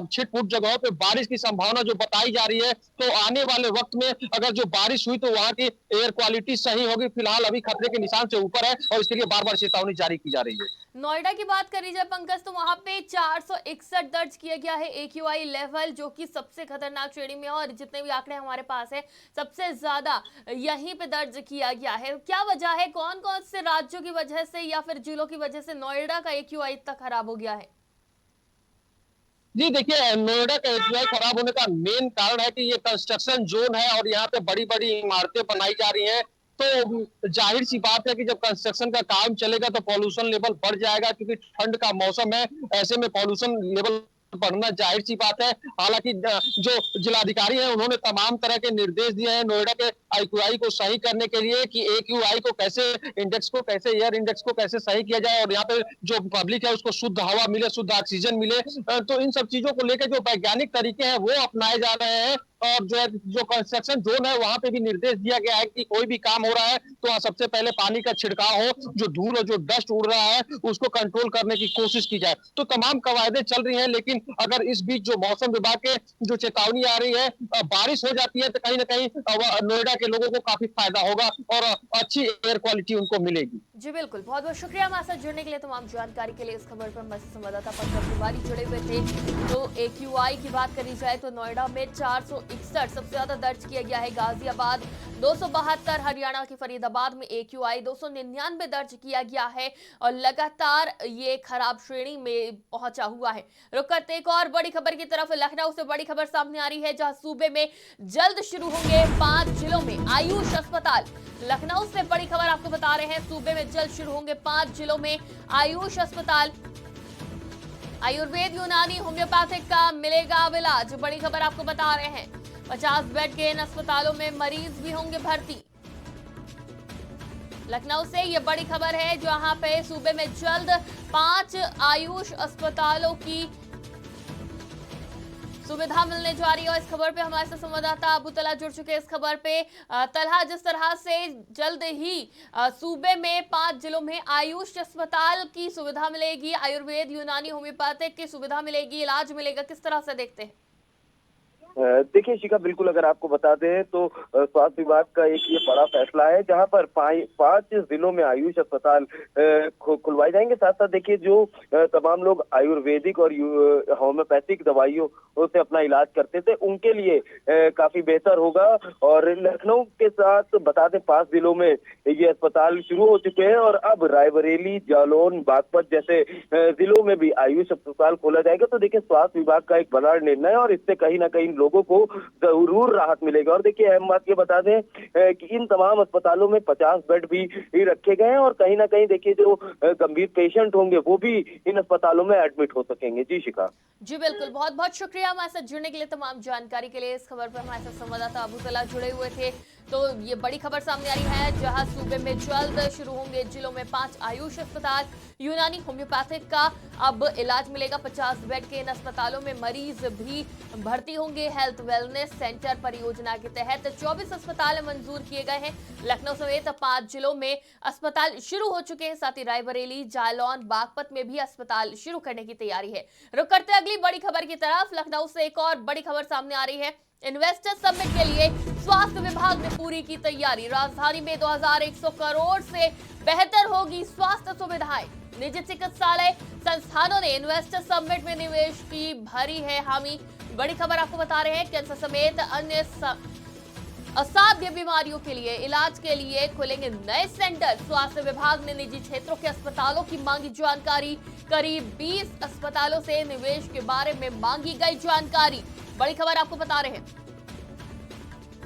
छिटपुट जगहों पे बारिश की संभावना जो बताई जा रही है, तो आने वाले वक्त में अगर जो बारिश हुई तो वहां की एयर क्वालिटी सही होगी। फिलहाल अभी खतरे के निशान से ऊपर है और इसके लिए बार बार चेतावनी जारी की जा रही है। नोएडा की बात करी जाए पंकज, तो वहां पे 461 दर्ज किया गया है AQI लेवल, जो कि सबसे खतरनाक श्रेणी में है। और जितने भी आंकड़े हमारे पास है सबसे ज्यादा यहीं पे दर्ज किया गया है। क्या वजह है, कौन कौन से राज्यों की वजह से या फिर जिलों की वजह से नोएडा का AQI इतना खराब हो गया है? जी देखिए, नोएडा का AQI खराब होने का मेन कारण है कि ये कंस्ट्रक्शन जोन है और यहाँ पे बड़ी बड़ी इमारतें बनाई जा रही हैं। तो जाहिर सी बात है कि जब कंस्ट्रक्शन का काम चलेगा तो पॉल्यूशन लेवल बढ़ जाएगा, क्योंकि ठंड का मौसम है, ऐसे में पॉल्यूशन लेवल बढ़ना जाहिर सी बात है। हालांकि जो जिलाधिकारी है उन्होंने तमाम तरह के निर्देश दिए हैं नोएडा के AQI को सही करने के लिए, कि AQI को कैसे, इंडेक्स को कैसे, एयर इंडेक्स को कैसे सही किया जाए, और यहाँ पे जो पब्लिक है उसको शुद्ध हवा मिले, शुद्ध ऑक्सीजन मिले। तो इन सब चीजों को लेकर जो वैज्ञानिक तरीके हैं वो अपनाए जा रहे हैं। और जो है जो कंस्ट्रक्शन जोन है वहां पे भी निर्देश दिया गया है कि कोई भी काम हो रहा है तो वहां सबसे पहले पानी का छिड़काव हो, जो धूल और जो डस्ट उड़ रहा है उसको कंट्रोल करने की कोशिश की जाए। तो तमाम कवायदे चल रही हैं, लेकिन अगर इस बीच जो मौसम विभाग के जो चेतावनी आ रही है, बारिश हो जाती है तो कहीं ना कहीं नोएडा के लोगों को काफी फायदा होगा और अच्छी एयर क्वालिटी उनको मिलेगी। जी बिल्कुल, बहुत बहुत शुक्रिया हमारे साथ जुड़ने के लिए, तमाम जानकारी के लिए। इस खबर पर हमारे संवाददाता पंकज तिवारी जुड़े हुए थे। तो AQI की बात करी जाए तो नोएडा में 461 सबसे ज्यादा दर्ज किया गया है, गाजियाबाद 272, हरियाणा के फरीदाबाद में AQI 299 दर्ज किया गया है, और लगातार ये खराब श्रेणी में पहुंचा हुआ है। रुक करते एक और बड़ी खबर की तरफ, लखनऊ से बड़ी खबर सामने आ रही है, जहां सूबे में जल्द शुरू होंगे 5 जिलों में आयुष अस्पताल। लखनऊ से बड़ी खबर आपको बता रहे हैं, सूबे में जल्द शुरू होंगे 5 जिलों में आयुष अस्पताल। आयुर्वेद, यूनानी, होम्योपैथिक का मिलेगा अब इलाज। बड़ी खबर आपको बता रहे हैं, 50 बेड के इन अस्पतालों में मरीज भी होंगे भर्ती। लखनऊ से ये बड़ी खबर है, जहां पे सूबे में जल्द 5 आयुष अस्पतालों की सुविधा मिलने जा रही है। और इस खबर पे हमारे साथ संवाददाता अबू तलहा जुड़ चुके हैं। इस खबर पे तलहा, जिस तरह से जल्द ही सूबे में 5 जिलों में आयुष अस्पताल की सुविधा मिलेगी, आयुर्वेद, यूनानी, होम्योपैथिक की सुविधा मिलेगी, इलाज मिलेगा, किस तरह से देखते हैं? देखिए शिखा, बिल्कुल अगर आपको बता दें तो स्वास्थ्य विभाग का एक ये बड़ा फैसला है, जहां पर 5 जिलों में आयुष अस्पताल खुलवाए जाएंगे। साथ साथ देखिए जो तमाम लोग आयुर्वेदिक और होम्योपैथिक दवाइयों से अपना इलाज करते थे, उनके लिए काफी बेहतर होगा। और लखनऊ के साथ बता दें 5 जिलों में ये अस्पताल शुरू हो चुके हैं, और अब रायबरेली, जालौन, बागपत जैसे जिलों में भी आयुष अस्पताल खोला जाएगा। तो देखिए स्वास्थ्य विभाग का एक बड़ा निर्णय है, और इससे कहीं ना कहीं लोगों को जरूर राहत मिलेगा। और देखिए अहम बात ये बता दें कि इन तमाम अस्पतालों में 50 बेड भी रखे गए हैं, और कहीं ना कहीं देखिए जो गंभीर पेशेंट होंगे वो भी इन अस्पतालों में एडमिट हो सकेंगे। जी शिखा। जी बिल्कुल, बहुत बहुत शुक्रिया हमारे साथ जुड़ने के लिए, तमाम जानकारी के लिए। इस खबर पर हमारे साथ संवाददाता अबू तला जुड़े हुए थे। तो ये बड़ी खबर सामने आ रही है, जहां सूबे में जल्द शुरू होंगे जिलों में 5 आयुष अस्पताल, यूनानी होम्योपैथिक का अब इलाज मिलेगा। 50 बेड के इन अस्पतालों में मरीज भी भर्ती होंगे। हेल्थ वेलनेस सेंटर परियोजना के तहत 24 अस्पताल मंजूर किए गए हैं। लखनऊ समेत 5 जिलों में अस्पताल शुरू हो चुके हैं। साथ ही रायबरेली, जालौन, बागपत में भी अस्पताल शुरू करने की तैयारी है। रुक करते अगली बड़ी खबर की तरफ। लखनऊ से एक और बड़ी खबर सामने आ रही है। इन्वेस्टर समिट के लिए स्वास्थ्य विभाग ने पूरी की तैयारी। राजधानी में 2100 करोड़ से बेहतर होगी स्वास्थ्य सुविधाएं। निजी चिकित्सालय संस्थानों ने इन्वेस्टर समिट में निवेश की भरी है हामी। बड़ी खबर आपको बता रहे हैं, कैंसर समेत अन्य असाध्य बीमारियों के लिए इलाज के लिए खुलेंगे नए सेंटर। स्वास्थ्य विभाग ने निजी क्षेत्रों के अस्पतालों की मांगी जानकारी। करीब 20 अस्पतालों से निवेश के बारे में मांगी गई जानकारी। बड़ी खबर आपको बता रहे हैं,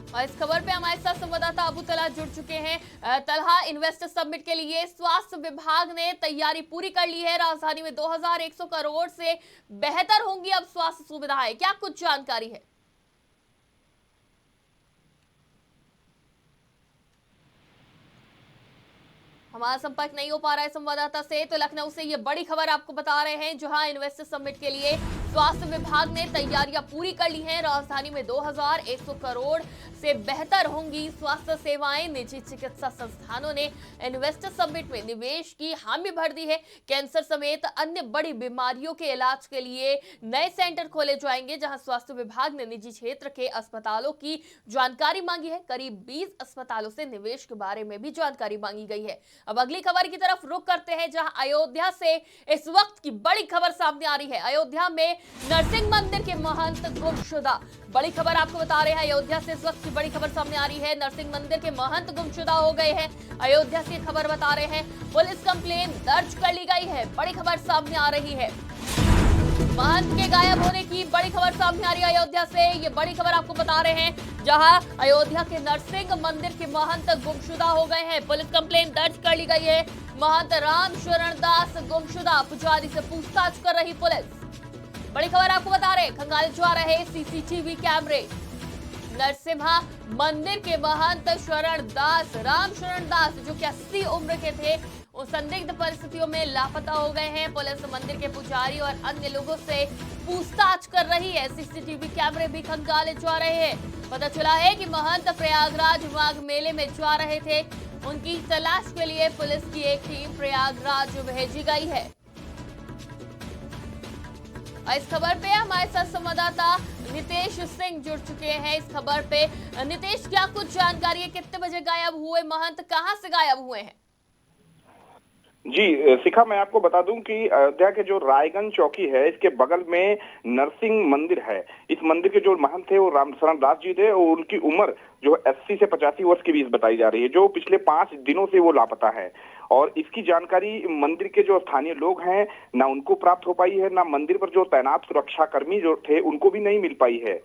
और इस खबर पे हमारे साथ संवाददाता अबू तला जुड़ चुके हैं। तलहा, इन्वेस्टर समिट के लिए स्वास्थ्य विभाग ने तैयारी पूरी कर ली है। राजधानी में 2100 करोड़ से बेहतर होंगी अब स्वास्थ्य सुविधाएं, क्या कुछ जानकारी है? हमारा संपर्क नहीं हो पा रहा है संवाददाता से। तो लखनऊ से ये बड़ी खबर आपको बता रहे हैं, जहां इन्वेस्टर समिट के लिए स्वास्थ्य विभाग ने तैयारियां पूरी कर ली हैं। राजधानी में 2100 करोड़ से बेहतर होंगी स्वास्थ्य सेवाएं। निजी चिकित्सा संस्थानों ने इन्वेस्टर समिट में निवेश की हामी भर दी है। कैंसर समेत अन्य बड़ी बीमारियों के इलाज के लिए नए सेंटर खोले जाएंगे, जहां स्वास्थ्य विभाग ने निजी क्षेत्र के अस्पतालों की जानकारी मांगी है। करीब 20 अस्पतालों से निवेश के बारे में भी जानकारी मांगी गई है। अब अगली खबर की तरफ रुख करते हैं, जहां अयोध्या से इस वक्त की बड़ी खबर सामने आ रही है। अयोध्या में नरसिंह मंदिर के महंत गुमशुदा। बड़ी खबर आपको बता रहे हैं, अयोध्या से इस वक्त की बड़ी खबर सामने आ रही है। नरसिंह मंदिर के महंत गुमशुदा हो गए हैं। अयोध्या से खबर बता रहे हैं, पुलिस कंप्लेन दर्ज कर ली गई है। बड़ी खबर सामने आ रही है, महंत के गायब होने की बड़ी खबर सामने आ रही है अयोध्या से। ये बड़ी खबर आपको बता रहे हैं, जहां अयोध्या के नरसिंह मंदिर के महंत गुमशुदा हो गए हैं। पुलिस कंप्लेन दर्ज कर ली गई है। महंत राम शरण दास गुमशुदा, पुजारी से पूछताछ कर रही पुलिस। बड़ी खबर आपको बता रहे, खंगाले जा रहे सीसीटीवी कैमरे। नरसिम्हा मंदिर के महंत राम शरण दास, जो कि 80 उम्र के थे, वो संदिग्ध परिस्थितियों में लापता हो गए हैं। पुलिस मंदिर के पुजारी और अन्य लोगों से पूछताछ कर रही है। सीसीटीवी कैमरे भी खंगाले जा रहे हैं। पता चला है कि महंत प्रयागराज माघ मेले में जा रहे थे। उनकी तलाश के लिए पुलिस की एक टीम प्रयागराज भेजी गई है। इस खबर पे हमारे साथ संवाददाता नितेश सिंह जुड़ चुके हैं। इस खबर पे नितेश, क्या कुछ जानकारी है? कितने बजे गायब हुए महंत, कहां से गायब हुए हैं? जी शिखा, मैं आपको बता दूं कि अयोध्या के जो रायगंज चौकी है, इसके बगल में नरसिंह मंदिर है। इस मंदिर के जो महंत थे वो रामशरण दास जी थे, और उनकी उम्र जो 80 से 85 वर्ष के बीच बताई जा रही है, जो पिछले 5 दिनों से वो लापता है। और इसकी जानकारी मंदिर के जो स्थानीय लोग हैं, ना उनको प्राप्त हो पाई है, ना मंदिर पर जो तैनात सुरक्षाकर्मी जो थे उनको भी नहीं मिल पाई है।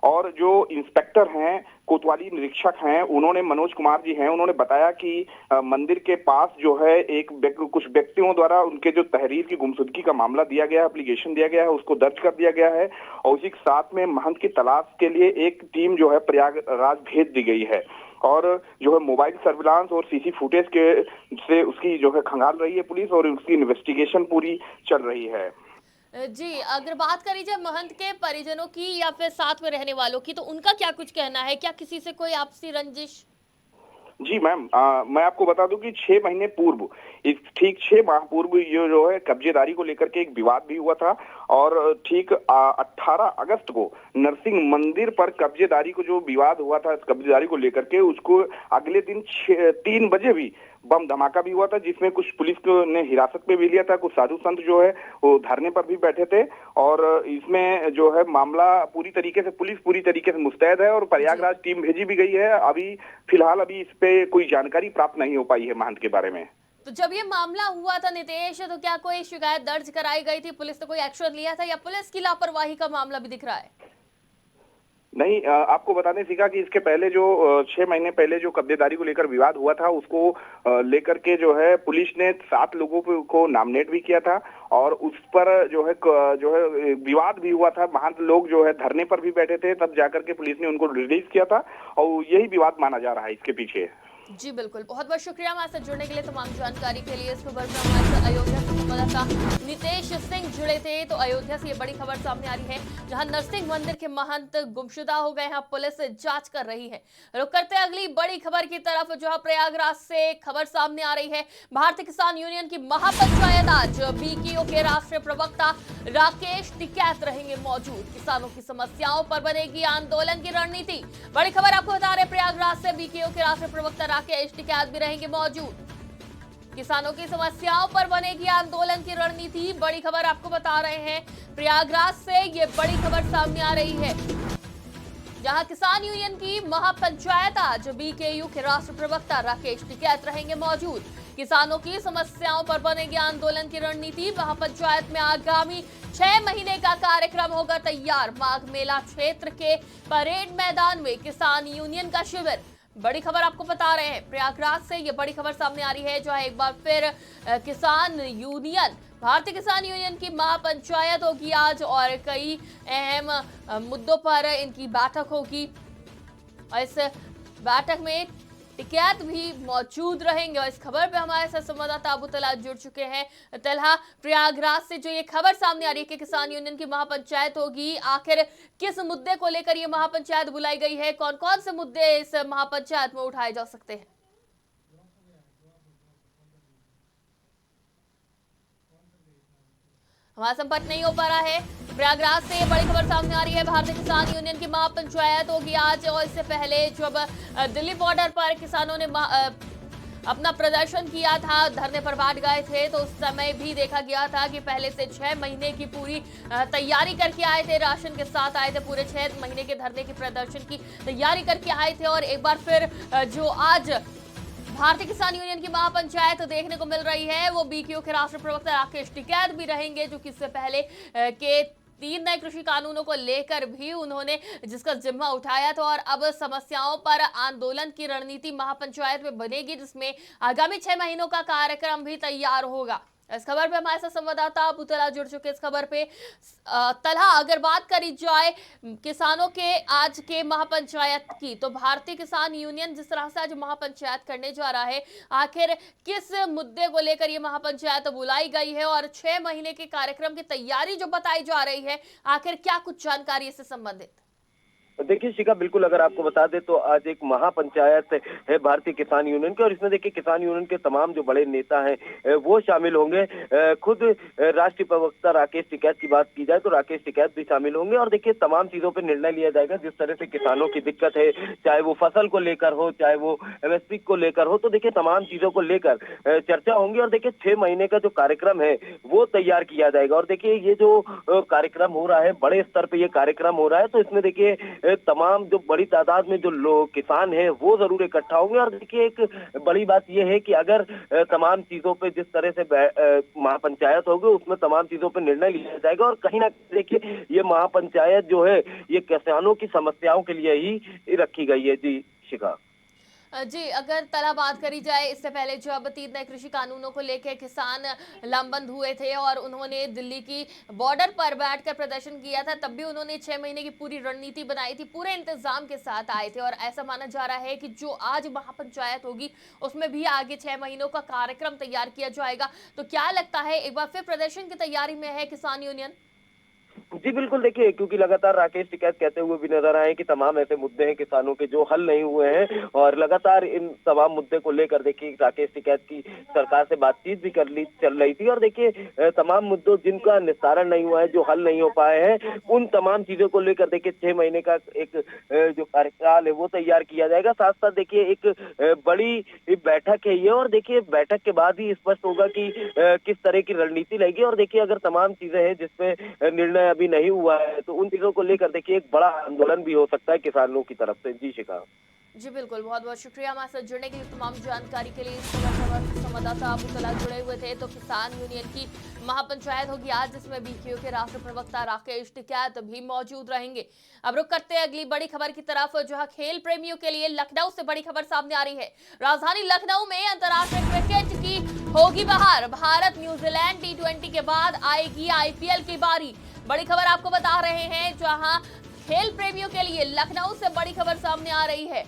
और जो इंस्पेक्टर हैं, कोतवाली निरीक्षक हैं, उन्होंने, मनोज कुमार जी हैं, उन्होंने बताया कि मंदिर के पास जो है कुछ व्यक्तियों द्वारा उनके जो तहरीर की गुमशुदगी का मामला दिया गया है, एप्लीकेशन दिया गया है, उसको दर्ज कर दिया गया है। और उसी के साथ में महंत की तलाश के लिए एक टीम जो है प्रयागराज भेज दी गई है। और जो है मोबाइल सर्विलांस और सीसी फुटेज के से उसकी जो है खंगाल रही है पुलिस, और उसकी इन्वेस्टिगेशन पूरी चल रही है। जी, अगर बात करी जाए महंत के परिजनों की या फिर साथ में रहने वालों की, तो उनका क्या कुछ कहना है? क्या किसी से कोई आपसी रंजिश? जी मैम, मैं आपको बता दूं कि 6 महीने पूर्व, इस ठीक 6 माह पूर्व ये जो है कब्जेदारी को लेकर के एक विवाद भी हुआ था। और ठीक 18 अगस्त को नरसिंह मंदिर पर कब्जेदारी को जो विवाद हुआ था, कब्जेदारी को लेकर के, उसको अगले दिन 3 बजे भी बम धमाका भी हुआ था, जिसमें कुछ पुलिस को ने हिरासत में भी लिया था। कुछ साधु संत जो है वो धरने पर भी बैठे थे। और इसमें जो है मामला पुलिस पूरी तरीके से मुस्तैद है और प्रयागराज टीम भेजी भी गई है। अभी फिलहाल इस पे कोई जानकारी प्राप्त नहीं हो पाई है महंत के बारे में। तो जब ये मामला हुआ था नितेश, तो क्या कोई शिकायत दर्ज कराई गई थी? पुलिस ने कोई एक्शन लिया था या पुलिस की लापरवाही का मामला भी दिख रहा है? नहीं, आपको बताने सीखा कि इसके पहले जो 6 महीने पहले जो कब्जेदारी को लेकर विवाद हुआ था, उसको लेकर के जो है पुलिस ने 7 लोगों को नामिनेट भी किया था। और उस पर जो है विवाद भी हुआ था। महंत लोग जो है धरने पर भी बैठे थे, तब जाकर के पुलिस ने उनको रिलीज किया था। और यही विवाद माना जा रहा है इसके पीछे। जी बिल्कुल, बहुत बहुत शुक्रिया हमारे साथ जुड़ने के लिए। तमाम जानकारी के लिए इस खबर में हमारे साथ अयोध्या से संवाददाता नितेश सिंह जुड़े थे। तो अयोध्या से ये बड़ी खबर सामने आ रही है, जहां नरसिंह मंदिर के महंत गुमशुदा हो गए हैं। पुलिस जांच कर रही है। रुक करते हैं अगली बड़ी खबर की तरफ, जहां प्रयागराज से खबर सामने आ रही है। भारतीय किसान यूनियन की महापंचायत आज बीकेयू के राष्ट्रीय प्रवक्ता राकेश टिकैत रहेंगे मौजूद। किसानों की समस्याओं पर बनेगी आंदोलन की रणनीति। बड़ी खबर आपको बता रहे, प्रयागराज से बीकेयू के राष्ट्रीय प्रवक्ता राकेश टिकैत भी रहेंगे मौजूद। किसानों की समस्याओं पर बनेगी आंदोलन की रणनीति। बड़ी खबर आपको बता रहे हैं, प्रयागराज से ये बड़ी खबर सामने आ रही है, जहां किसान यूनियन की महापंचायत आज बीकेयू के राष्ट्रीय प्रवक्ता राकेश टिकैत रहेंगे मौजूद। किसानों की समस्याओं पर बनेगी आंदोलन की रणनीति। महापंचायत में आगामी 6 महीने का कार्यक्रम होगा तैयार। माघ मेला क्षेत्र के परेड मैदान में किसान यूनियन का शिविर। बड़ी खबर आपको बता रहे हैं, प्रयागराज से ये बड़ी खबर सामने आ रही है, जहां एक बार फिर किसान यूनियन, भारतीय किसान यूनियन की महापंचायत होगी आज और कई अहम मुद्दों पर इनकी बैठक होगी। और इस बैठक में टिकैत भी मौजूद रहेंगे। और इस खबर पे हमारे साथ संवाददाता अबू तलहा जुड़ चुके हैं। तलहा, प्रयागराज से जो ये खबर सामने आ रही है कि किसान यूनियन की महापंचायत होगी, आखिर किस मुद्दे को लेकर ये महापंचायत बुलाई गई है? कौन कौन से मुद्दे इस महापंचायत में उठाए जा सकते हैं? हमारा संपर्क नहीं हो पा रहा है। प्रयागराज से बड़ी खबर सामने आ रही है, भारतीय किसान यूनियन की महापंचायत होगी आज। और इससे पहले जब दिल्ली बॉर्डर पर किसानों ने अपना प्रदर्शन किया था, धरने पर बैठ गए थे, तो उस समय भी देखा गया था कि पहले से 6 महीने की पूरी तैयारी करके आए थे। राशन के साथ आए थे, पूरे 6 महीने के धरने की प्रदर्शन की तैयारी करके आए थे। और एक बार फिर जो आज भारतीय किसान यूनियन की महापंचायत देखने को मिल रही है, वो बीकेयू के राष्ट्रीय प्रवक्ता राकेश टिकैत भी रहेंगे, जो कि इससे पहले के 3 नए कृषि कानूनों को लेकर भी उन्होंने जिसका जिम्मा उठाया था। और अब समस्याओं पर आंदोलन की रणनीति महापंचायत में बनेगी, जिसमें आगामी 6 महीनों का कार्यक्रम भी तैयार होगा। इस खबर पे हमारे साथ संवाददाता अबू तलहा जुड़ चुके। इस खबर पे तलहा, अगर बात करी जाए किसानों के आज के महापंचायत की, तो भारतीय किसान यूनियन जिस तरह से आज महापंचायत करने जा रहा है, आखिर किस मुद्दे को लेकर ये महापंचायत बुलाई गई है? और 6 महीने के कार्यक्रम की तैयारी जो बताई जा रही है, आखिर क्या कुछ जानकारी इससे संबंधित? देखिए शिखा, बिल्कुल अगर आपको बता दें तो आज एक महापंचायत है भारतीय किसान यूनियन की, और इसमें देखिए किसान यूनियन के तमाम जो बड़े नेता हैं वो शामिल होंगे। खुद राष्ट्रीय प्रवक्ता राकेश टिकैत की बात की जाए तो राकेश टिकैत भी शामिल होंगे। और देखिए तमाम चीजों पर निर्णय लिया जाएगा, जिस तरह से किसानों की दिक्कत है, चाहे वो फसल को लेकर हो, चाहे वो एमएसपी को लेकर हो, तो देखिए तमाम चीजों को लेकर चर्चा होंगी। और देखिए 6 महीने का जो कार्यक्रम है वो तैयार किया जाएगा। और देखिए ये जो कार्यक्रम हो रहा है, बड़े स्तर पर ये कार्यक्रम हो रहा है, तो इसमें देखिए तमाम जो बड़ी तादाद में जो लोग किसान हैं वो जरूर इकट्ठा होंगे। और देखिए एक बड़ी बात यह है कि अगर तमाम चीजों पे जिस तरह से महापंचायत होगी, उसमें तमाम चीजों पे निर्णय लिया जाएगा। और कहीं ना कहीं देखिए ये महापंचायत जो है ये किसानों की समस्याओं के लिए ही रखी गई है। जी शिखा जी, अगर तलहा बात करी जाए, इससे पहले जब 3 नए कृषि कानूनों को लेकर किसान लामबंद हुए थे और उन्होंने दिल्ली की बॉर्डर पर बैठकर प्रदर्शन किया था, तब भी उन्होंने 6 महीने की पूरी रणनीति बनाई थी, पूरे इंतजाम के साथ आए थे। और ऐसा माना जा रहा है कि जो आज महापंचायत होगी उसमें भी आगे 6 महीनों का कार्यक्रम तैयार किया जाएगा। तो क्या लगता है, एक बार फिर प्रदर्शन की तैयारी में है किसान यूनियन? जी बिल्कुल, देखिए क्योंकि लगातार राकेश टिकैत कहते हुए भी नजर आए कि तमाम ऐसे मुद्दे हैं किसानों के जो हल नहीं हुए हैं, और लगातार इन तमाम मुद्दे को लेकर देखिए राकेश टिकैत की सरकार से बातचीत भी चल रही थी। और देखिए तमाम मुद्दों जिनका निस्तारण नहीं हुआ है, जो हल नहीं हो पाए हैं, उन तमाम चीजों को लेकर देखिए 6 महीने का एक जो कार्यकाल है वो तैयार किया जाएगा। साथ साथ देखिए एक बड़ी बैठक है ये, और देखिए बैठक के बाद ही स्पष्ट होगा कि किस तरह की रणनीति रहेगी। और देखिए अगर तमाम चीजें हैं जिसमें निर्णय अभी नहीं हुआ है, तो उन चीजों को लेकर देखिए एक बड़ा आंदोलन भी हो सकता है किसानों की तरफ से। जी शिखा। जी बिल्कुल, बहुत बहुत शुक्रिया हमारे साथ जुड़ने के लिए, तमाम जानकारी के लिए। संवाददाता अबू तला जुड़े हुए थे। तो किसान यूनियन की महापंचायत होगी आज, जिसमें बीकेयू के राष्ट्रीय प्रवक्ता राकेश टिकैत भी मौजूद रहेंगे। अब रुक करते हैं अगली बड़ी खबर की तरफ, जहां खेल प्रेमियों के लिए लखनऊ से बड़ी खबर सामने आ रही है। राजधानी लखनऊ में अंतर्राष्ट्रीय क्रिकेट की होगी बहार। भारत न्यूजीलैंड T20 के बाद आएगी IPL की बारी। बड़ी खबर आपको बता रहे हैं, जहां खेल प्रेमियों के लिए लखनऊ से बड़ी खबर सामने आ रही है।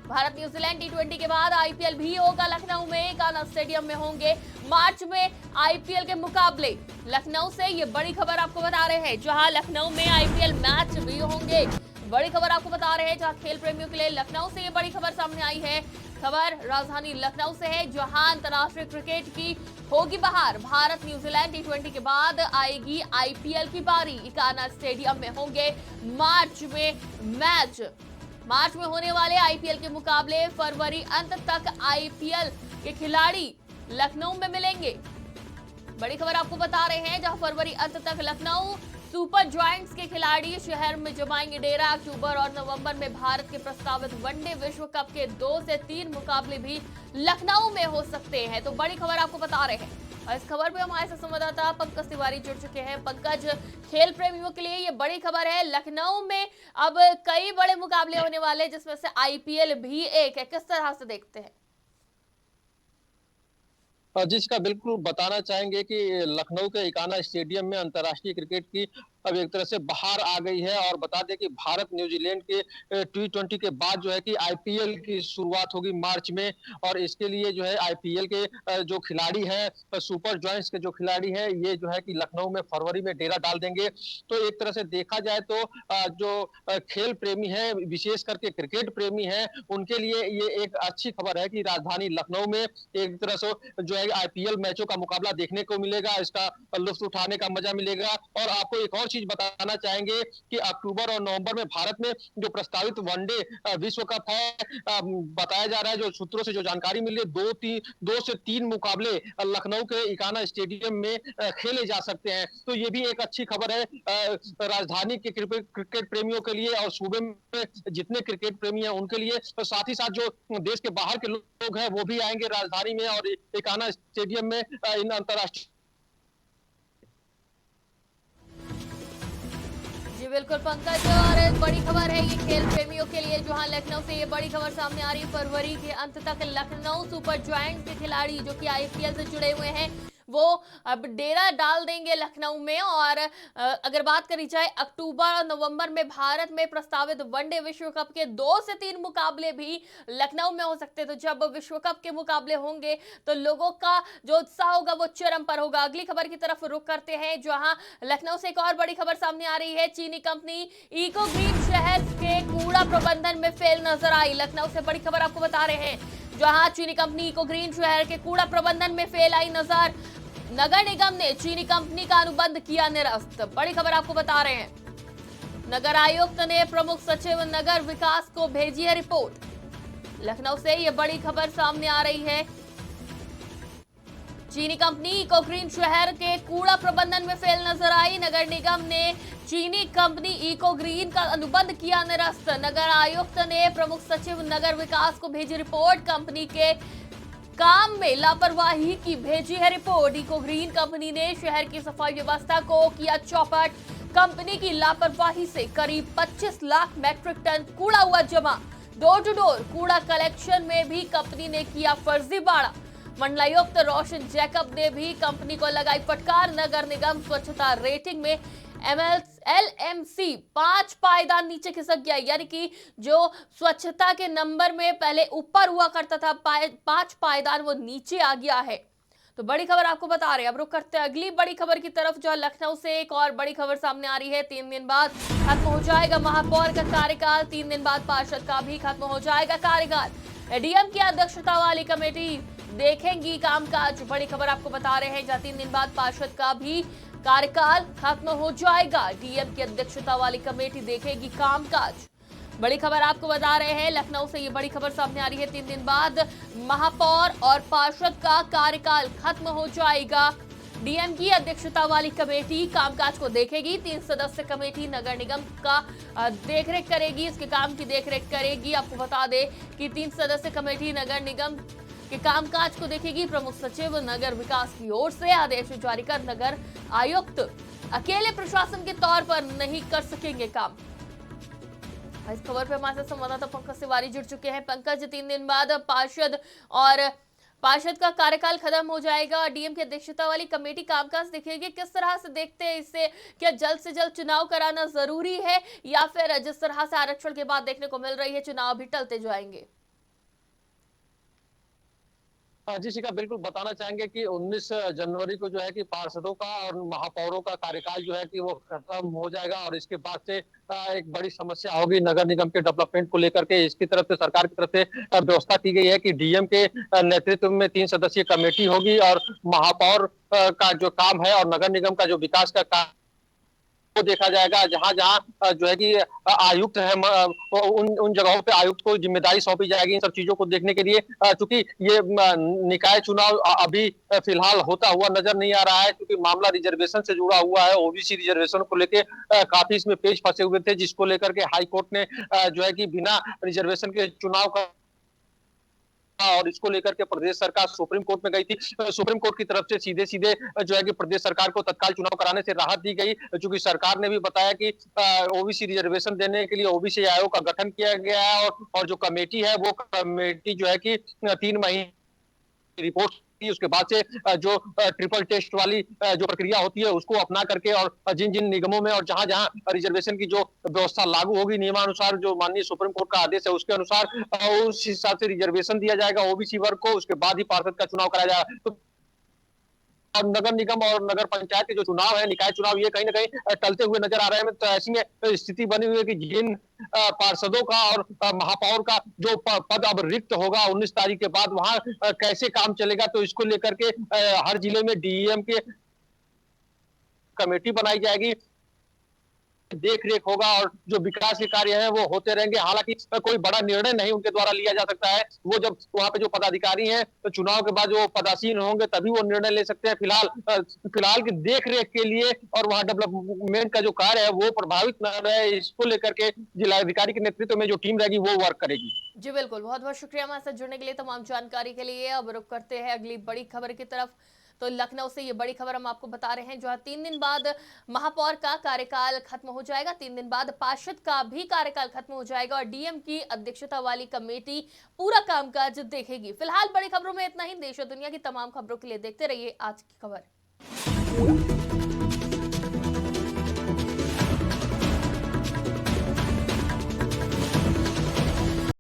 भारत न्यूजीलैंड T20 के बाद IPL भी होगा लखनऊ में, कान्हा स्टेडियम में होंगे मार्च में IPL के मुकाबले। लखनऊ से ये बड़ी खबर आपको बता रहे हैं, जहां लखनऊ में IPL मैच भी होंगे। बड़ी खबर आपको बता रहे हैं, जहां खेल प्रेमियों के लिए लखनऊ से ये बड़ी खबर सामने आई है। खबर राजधानी लखनऊ से है, जहां अंतर्राष्ट्रीय क्रिकेट की होगी बहार। भारत न्यूजीलैंड T20 के बाद आएगी IPL की बारी। कान्हा स्टेडियम में होंगे मार्च में मैच। मार्च में होने वाले IPL के मुकाबले फरवरी अंत तक IPL के खिलाड़ी लखनऊ में मिलेंगे। बड़ी खबर आपको बता रहे हैं, जहां फरवरी अंत तक लखनऊ सुपर जॉयंट्स के खिलाड़ी शहर में जमाएंगे डेरा। अक्टूबर और नवंबर में भारत के प्रस्तावित वनडे विश्व कप के 2 से 3 मुकाबले भी लखनऊ में हो सकते हैं। तो बड़ी खबर आपको बता रहे हैं, और इस खबर पे हमारे साथ संवाददाता पंकज तिवारी जुड़ चुके हैं। पंकज, खेल प्रेमियों के लिए ये बड़ी खबर है, लखनऊ में अब कई बड़े मुकाबले होने वाले, जिसमें से IPL भी एक है। किस तरह से देखते हैं? जिसका बिल्कुल बताना चाहेंगे कि लखनऊ के इकाना स्टेडियम में अंतर्राष्ट्रीय क्रिकेट की अब एक तरह से बहार आ गई है। और बता दें कि भारत न्यूजीलैंड के T20 के बाद जो है कि IPL की शुरुआत होगी मार्च में। और इसके लिए जो है IPL के जो खिलाड़ी हैं, सुपर जॉयंट्स के जो खिलाड़ी हैं, ये जो है कि लखनऊ में फरवरी में डेरा डाल देंगे। तो एक तरह से देखा जाए तो जो खेल प्रेमी हैं, विशेष करके क्रिकेट प्रेमी हैं, उनके लिए ये एक अच्छी खबर है कि राजधानी लखनऊ में एक तरह से जो है IPL मैचों का मुकाबला देखने को मिलेगा, इसका लुत्फ उठाने का मजा मिलेगा। और आपको एक और चीज बताना चाहेंगे कि अक्टूबर और नवंबर में भारत में जो प्रस्तावित वनडे विश्व कप है, बताया जा रहा है, जो सूत्रों से जो जानकारी मिली है, 2 से 3 मुकाबले लखनऊ के इकाना स्टेडियम में खेले जा सकते हैं। तो ये भी एक अच्छी खबर है राजधानी के क्रिकेट प्रेमियों के लिए, और सूबे में जितने क्रिकेट प्रेमी हैं उनके लिए। तो साथ ही साथ जो देश के बाहर के लोग हैं वो भी आएंगे राजधानी में और इकाना स्टेडियम में इन अंतर्राष्ट्रीय। जी बिल्कुल पंकज, और बड़ी खबर है ये खेल प्रेमियों के लिए, जहां लखनऊ से ये बड़ी खबर सामने आ रही है। फरवरी के अंत तक लखनऊ सुपर जॉयंट्स के खिलाड़ी जो कि IPL से जुड़े हुए हैं, वो अब डेरा डाल देंगे लखनऊ में। और अगर बात करी जाए अक्टूबर और नवंबर में भारत में प्रस्तावित वनडे विश्व कप के 2 से 3 मुकाबले भी लखनऊ में हो सकते हैं। तो जब विश्व कप के मुकाबले होंगे तो लोगों का जो उत्साह होगा वो चरम पर होगा। अगली खबर की तरफ रुख करते हैं, जहां लखनऊ से एक और बड़ी खबर सामने आ रही है। चीनी कंपनी इको ग्रीन शहर के कूड़ा प्रबंधन में फेल नजर आई। लखनऊ से बड़ी खबर आपको बता रहे हैं, जहां चीनी कंपनी इको ग्रीन शहर के कूड़ा प्रबंधन में फेल आई नजर। नगर निगम ने चीनी कंपनी का अनुबंध किया निरस्त। बड़ी खबर आपको बता रहे हैं, नगर आयुक्त ने प्रमुख सचिव नगर विकास को भेजी है रिपोर्ट। लखनऊ से यह बड़ी खबर सामने आ रही है। चीनी कंपनी इको ग्रीन शहर के कूड़ा प्रबंधन में फेल नजर आई। नगर निगम ने चीनी कंपनी इको ग्रीन का अनुबंध किया निरस्त। नगर आयुक्त ने प्रमुख सचिव नगर विकास को भेजी रिपोर्ट। कंपनी के काम में लापरवाही की भेजी है रिपोर्ट। इको ग्रीन कंपनी ने शहर की सफाई व्यवस्था को किया चौपट। कंपनी की लापरवाही से करीब 25 लाख मैट्रिक टन कूड़ा हुआ जमा। डोर टू डोर कूड़ा कलेक्शन में भी कंपनी ने किया फर्जीवाड़ा। मंडलायुक्त रोशन जैकब ने भी कंपनी को लगाई फटकार। नगर निगम स्वच्छता रेटिंग में LMC 5 पायदान नीचे खिसक गया, यानी कि जो स्वच्छता के नंबर में पहले ऊपर हुआ करता था 5 पायदान, वो नीचे आ गया है। तो बड़ी खबर आपको बता रहे हैं। अब रुक करते हैं अगली बड़ी खबर की तरफ, जो लखनऊ से एक और बड़ी खबर सामने आ रही है। 3 दिन बाद खत्म हो जाएगा महापौर का कार्यकाल, 3 दिन बाद पार्षद का भी खत्म हो जाएगा कार्यकाल। डीएम की अध्यक्षता वाली कमेटी देखेंगी कामकाज। बड़ी खबर आपको बता रहे हैं, जहां 3 दिन बाद पार्षद का भी कार्यकाल खत्म हो जाएगा। डीएम की अध्यक्षता वाली कमेटी देखेगी कामकाज। बड़ी खबर आपको बता रहे हैं, लखनऊ से ये बड़ी खबर सामने आ रही है। 3 दिन बाद महापौर और पार्षद का कार्यकाल खत्म हो जाएगा। डीएम की अध्यक्षता वाली कमेटी कामकाज को देखेगी। 3 सदस्य कमेटी नगर निगम का देखरेख करेगी, इसके काम की देखरेख करेगी। आपको बता दें कि 3 सदस्य कमेटी नगर निगम के कामकाज को देखेगी। प्रमुख सचिव नगर विकास की ओर से आदेश जारी कर नगर आयुक्त अकेले प्रशासन के तौर पर नहीं कर सकेंगे काम। इस खबर पर हमारे संवाददाता पंकज तिवारी जुड़ चुके हैं। पंकज, 3 दिन बाद पार्षद का कार्यकाल खत्म हो जाएगा। डीएम की अध्यक्षता वाली कमेटी कामकाज देखेगी। किस तरह से देखते हैं इसे? क्या जल्द से जल्द चुनाव कराना जरूरी है, या फिर जिस तरह से आरक्षण के बाद देखने को मिल रही है चुनाव भी टलते जाएंगे? जी शिखा, बिल्कुल बताना चाहेंगे कि 19 जनवरी को जो है कि पार्षदों का और महापौरों का कार्यकाल जो है कि वो खत्म हो जाएगा, और इसके बाद से एक बड़ी समस्या होगी नगर निगम के डेवलपमेंट को लेकर के। इसकी तरफ से, सरकार की तरफ से व्यवस्था की गई है कि डीएम के नेतृत्व में 3 सदस्यीय कमेटी होगी, और महापौर का जो काम है और नगर निगम का जो विकास का काम को देखा जाएगा। जहां जहां जो है कि आयुक्त है, उन जगहों पे आयुक्त को जिम्मेदारी सौंपी जाएगी इन सब चीजों को देखने के लिए। चूंकि ये निकाय चुनाव अभी फिलहाल होता हुआ नजर नहीं आ रहा है, क्योंकि मामला रिजर्वेशन से जुड़ा हुआ है। ओबीसी रिजर्वेशन को लेके काफी इसमें पेच फंसे हुए थे, जिसको लेकर के हाई कोर्ट ने जो है कि बिना रिजर्वेशन के चुनाव का, और इसको लेकर के प्रदेश सरकार सुप्रीम कोर्ट में गई थी। सुप्रीम कोर्ट की तरफ से सीधे सीधे जो है कि प्रदेश सरकार को तत्काल चुनाव कराने से राहत दी गई, क्योंकि सरकार ने भी बताया कि ओबीसी रिजर्वेशन देने के लिए ओबीसी आयोग का गठन किया गया है, और जो कमेटी है वो कमेटी जो है कि 3 महीने रिपोर्ट, उसके बाद से जो ट्रिपल टेस्ट वाली जो प्रक्रिया होती है उसको अपना करके, और जिन जिन निगमों में और जहां जहां रिजर्वेशन की जो व्यवस्था लागू होगी नियमानुसार, जो माननीय सुप्रीम कोर्ट का आदेश है उसके अनुसार, उस हिसाब से रिजर्वेशन दिया जाएगा ओबीसी वर्ग को। उसके बाद ही पार्षद का चुनाव कराया जाएगा। तो नगर निगम और नगर पंचायत के जो चुनाव है, निकाय चुनाव, ये कहीं ना कहीं टलते हुए नजर आ रहे हैं। तो ऐसी में स्थिति बनी हुई है कि जिन पार्षदों का और महापौर का जो पद अब रिक्त होगा 19 तारीख के बाद, वहां कैसे काम चलेगा, तो इसको लेकर के हर जिले में डीएम के कमेटी बनाई जाएगी, देख रेख होगा, और जो विकास के कार्य हैं वो होते रहेंगे। हालांकि कोई बड़ा निर्णय नहीं उनके द्वारा लिया जा सकता है। वो जब वहां पे जो पदाधिकारी हैं, तो चुनाव के बाद जो पदासीन होंगे तभी वो निर्णय ले सकते हैं। फिलहाल की देख रेख के लिए और वहां डेवलपमेंट का जो कार्य है वो प्रभावित न रहे, इसको लेकर के जिलाधिकारी के नेतृत्व में जो टीम रहेगी वो वर्क करेगी। जी बिल्कुल, बहुत बहुत शुक्रिया हमारे साथ जुड़ने के लिए, तमाम जानकारी के लिए। अब रुक करते हैं अगली बड़ी खबर की तरफ। तो लखनऊ से ये बड़ी खबर हम आपको बता रहे हैं, जहां 3 दिन बाद महापौर का कार्यकाल खत्म हो जाएगा। 3 दिन बाद पार्षद का भी कार्यकाल खत्म हो जाएगा, और डीएम की अध्यक्षता वाली कमेटी पूरा कामकाज देखेगी। फिलहाल बड़ी खबरों में इतना ही। देश और दुनिया की तमाम खबरों के लिए देखते रहिए आज की खबर।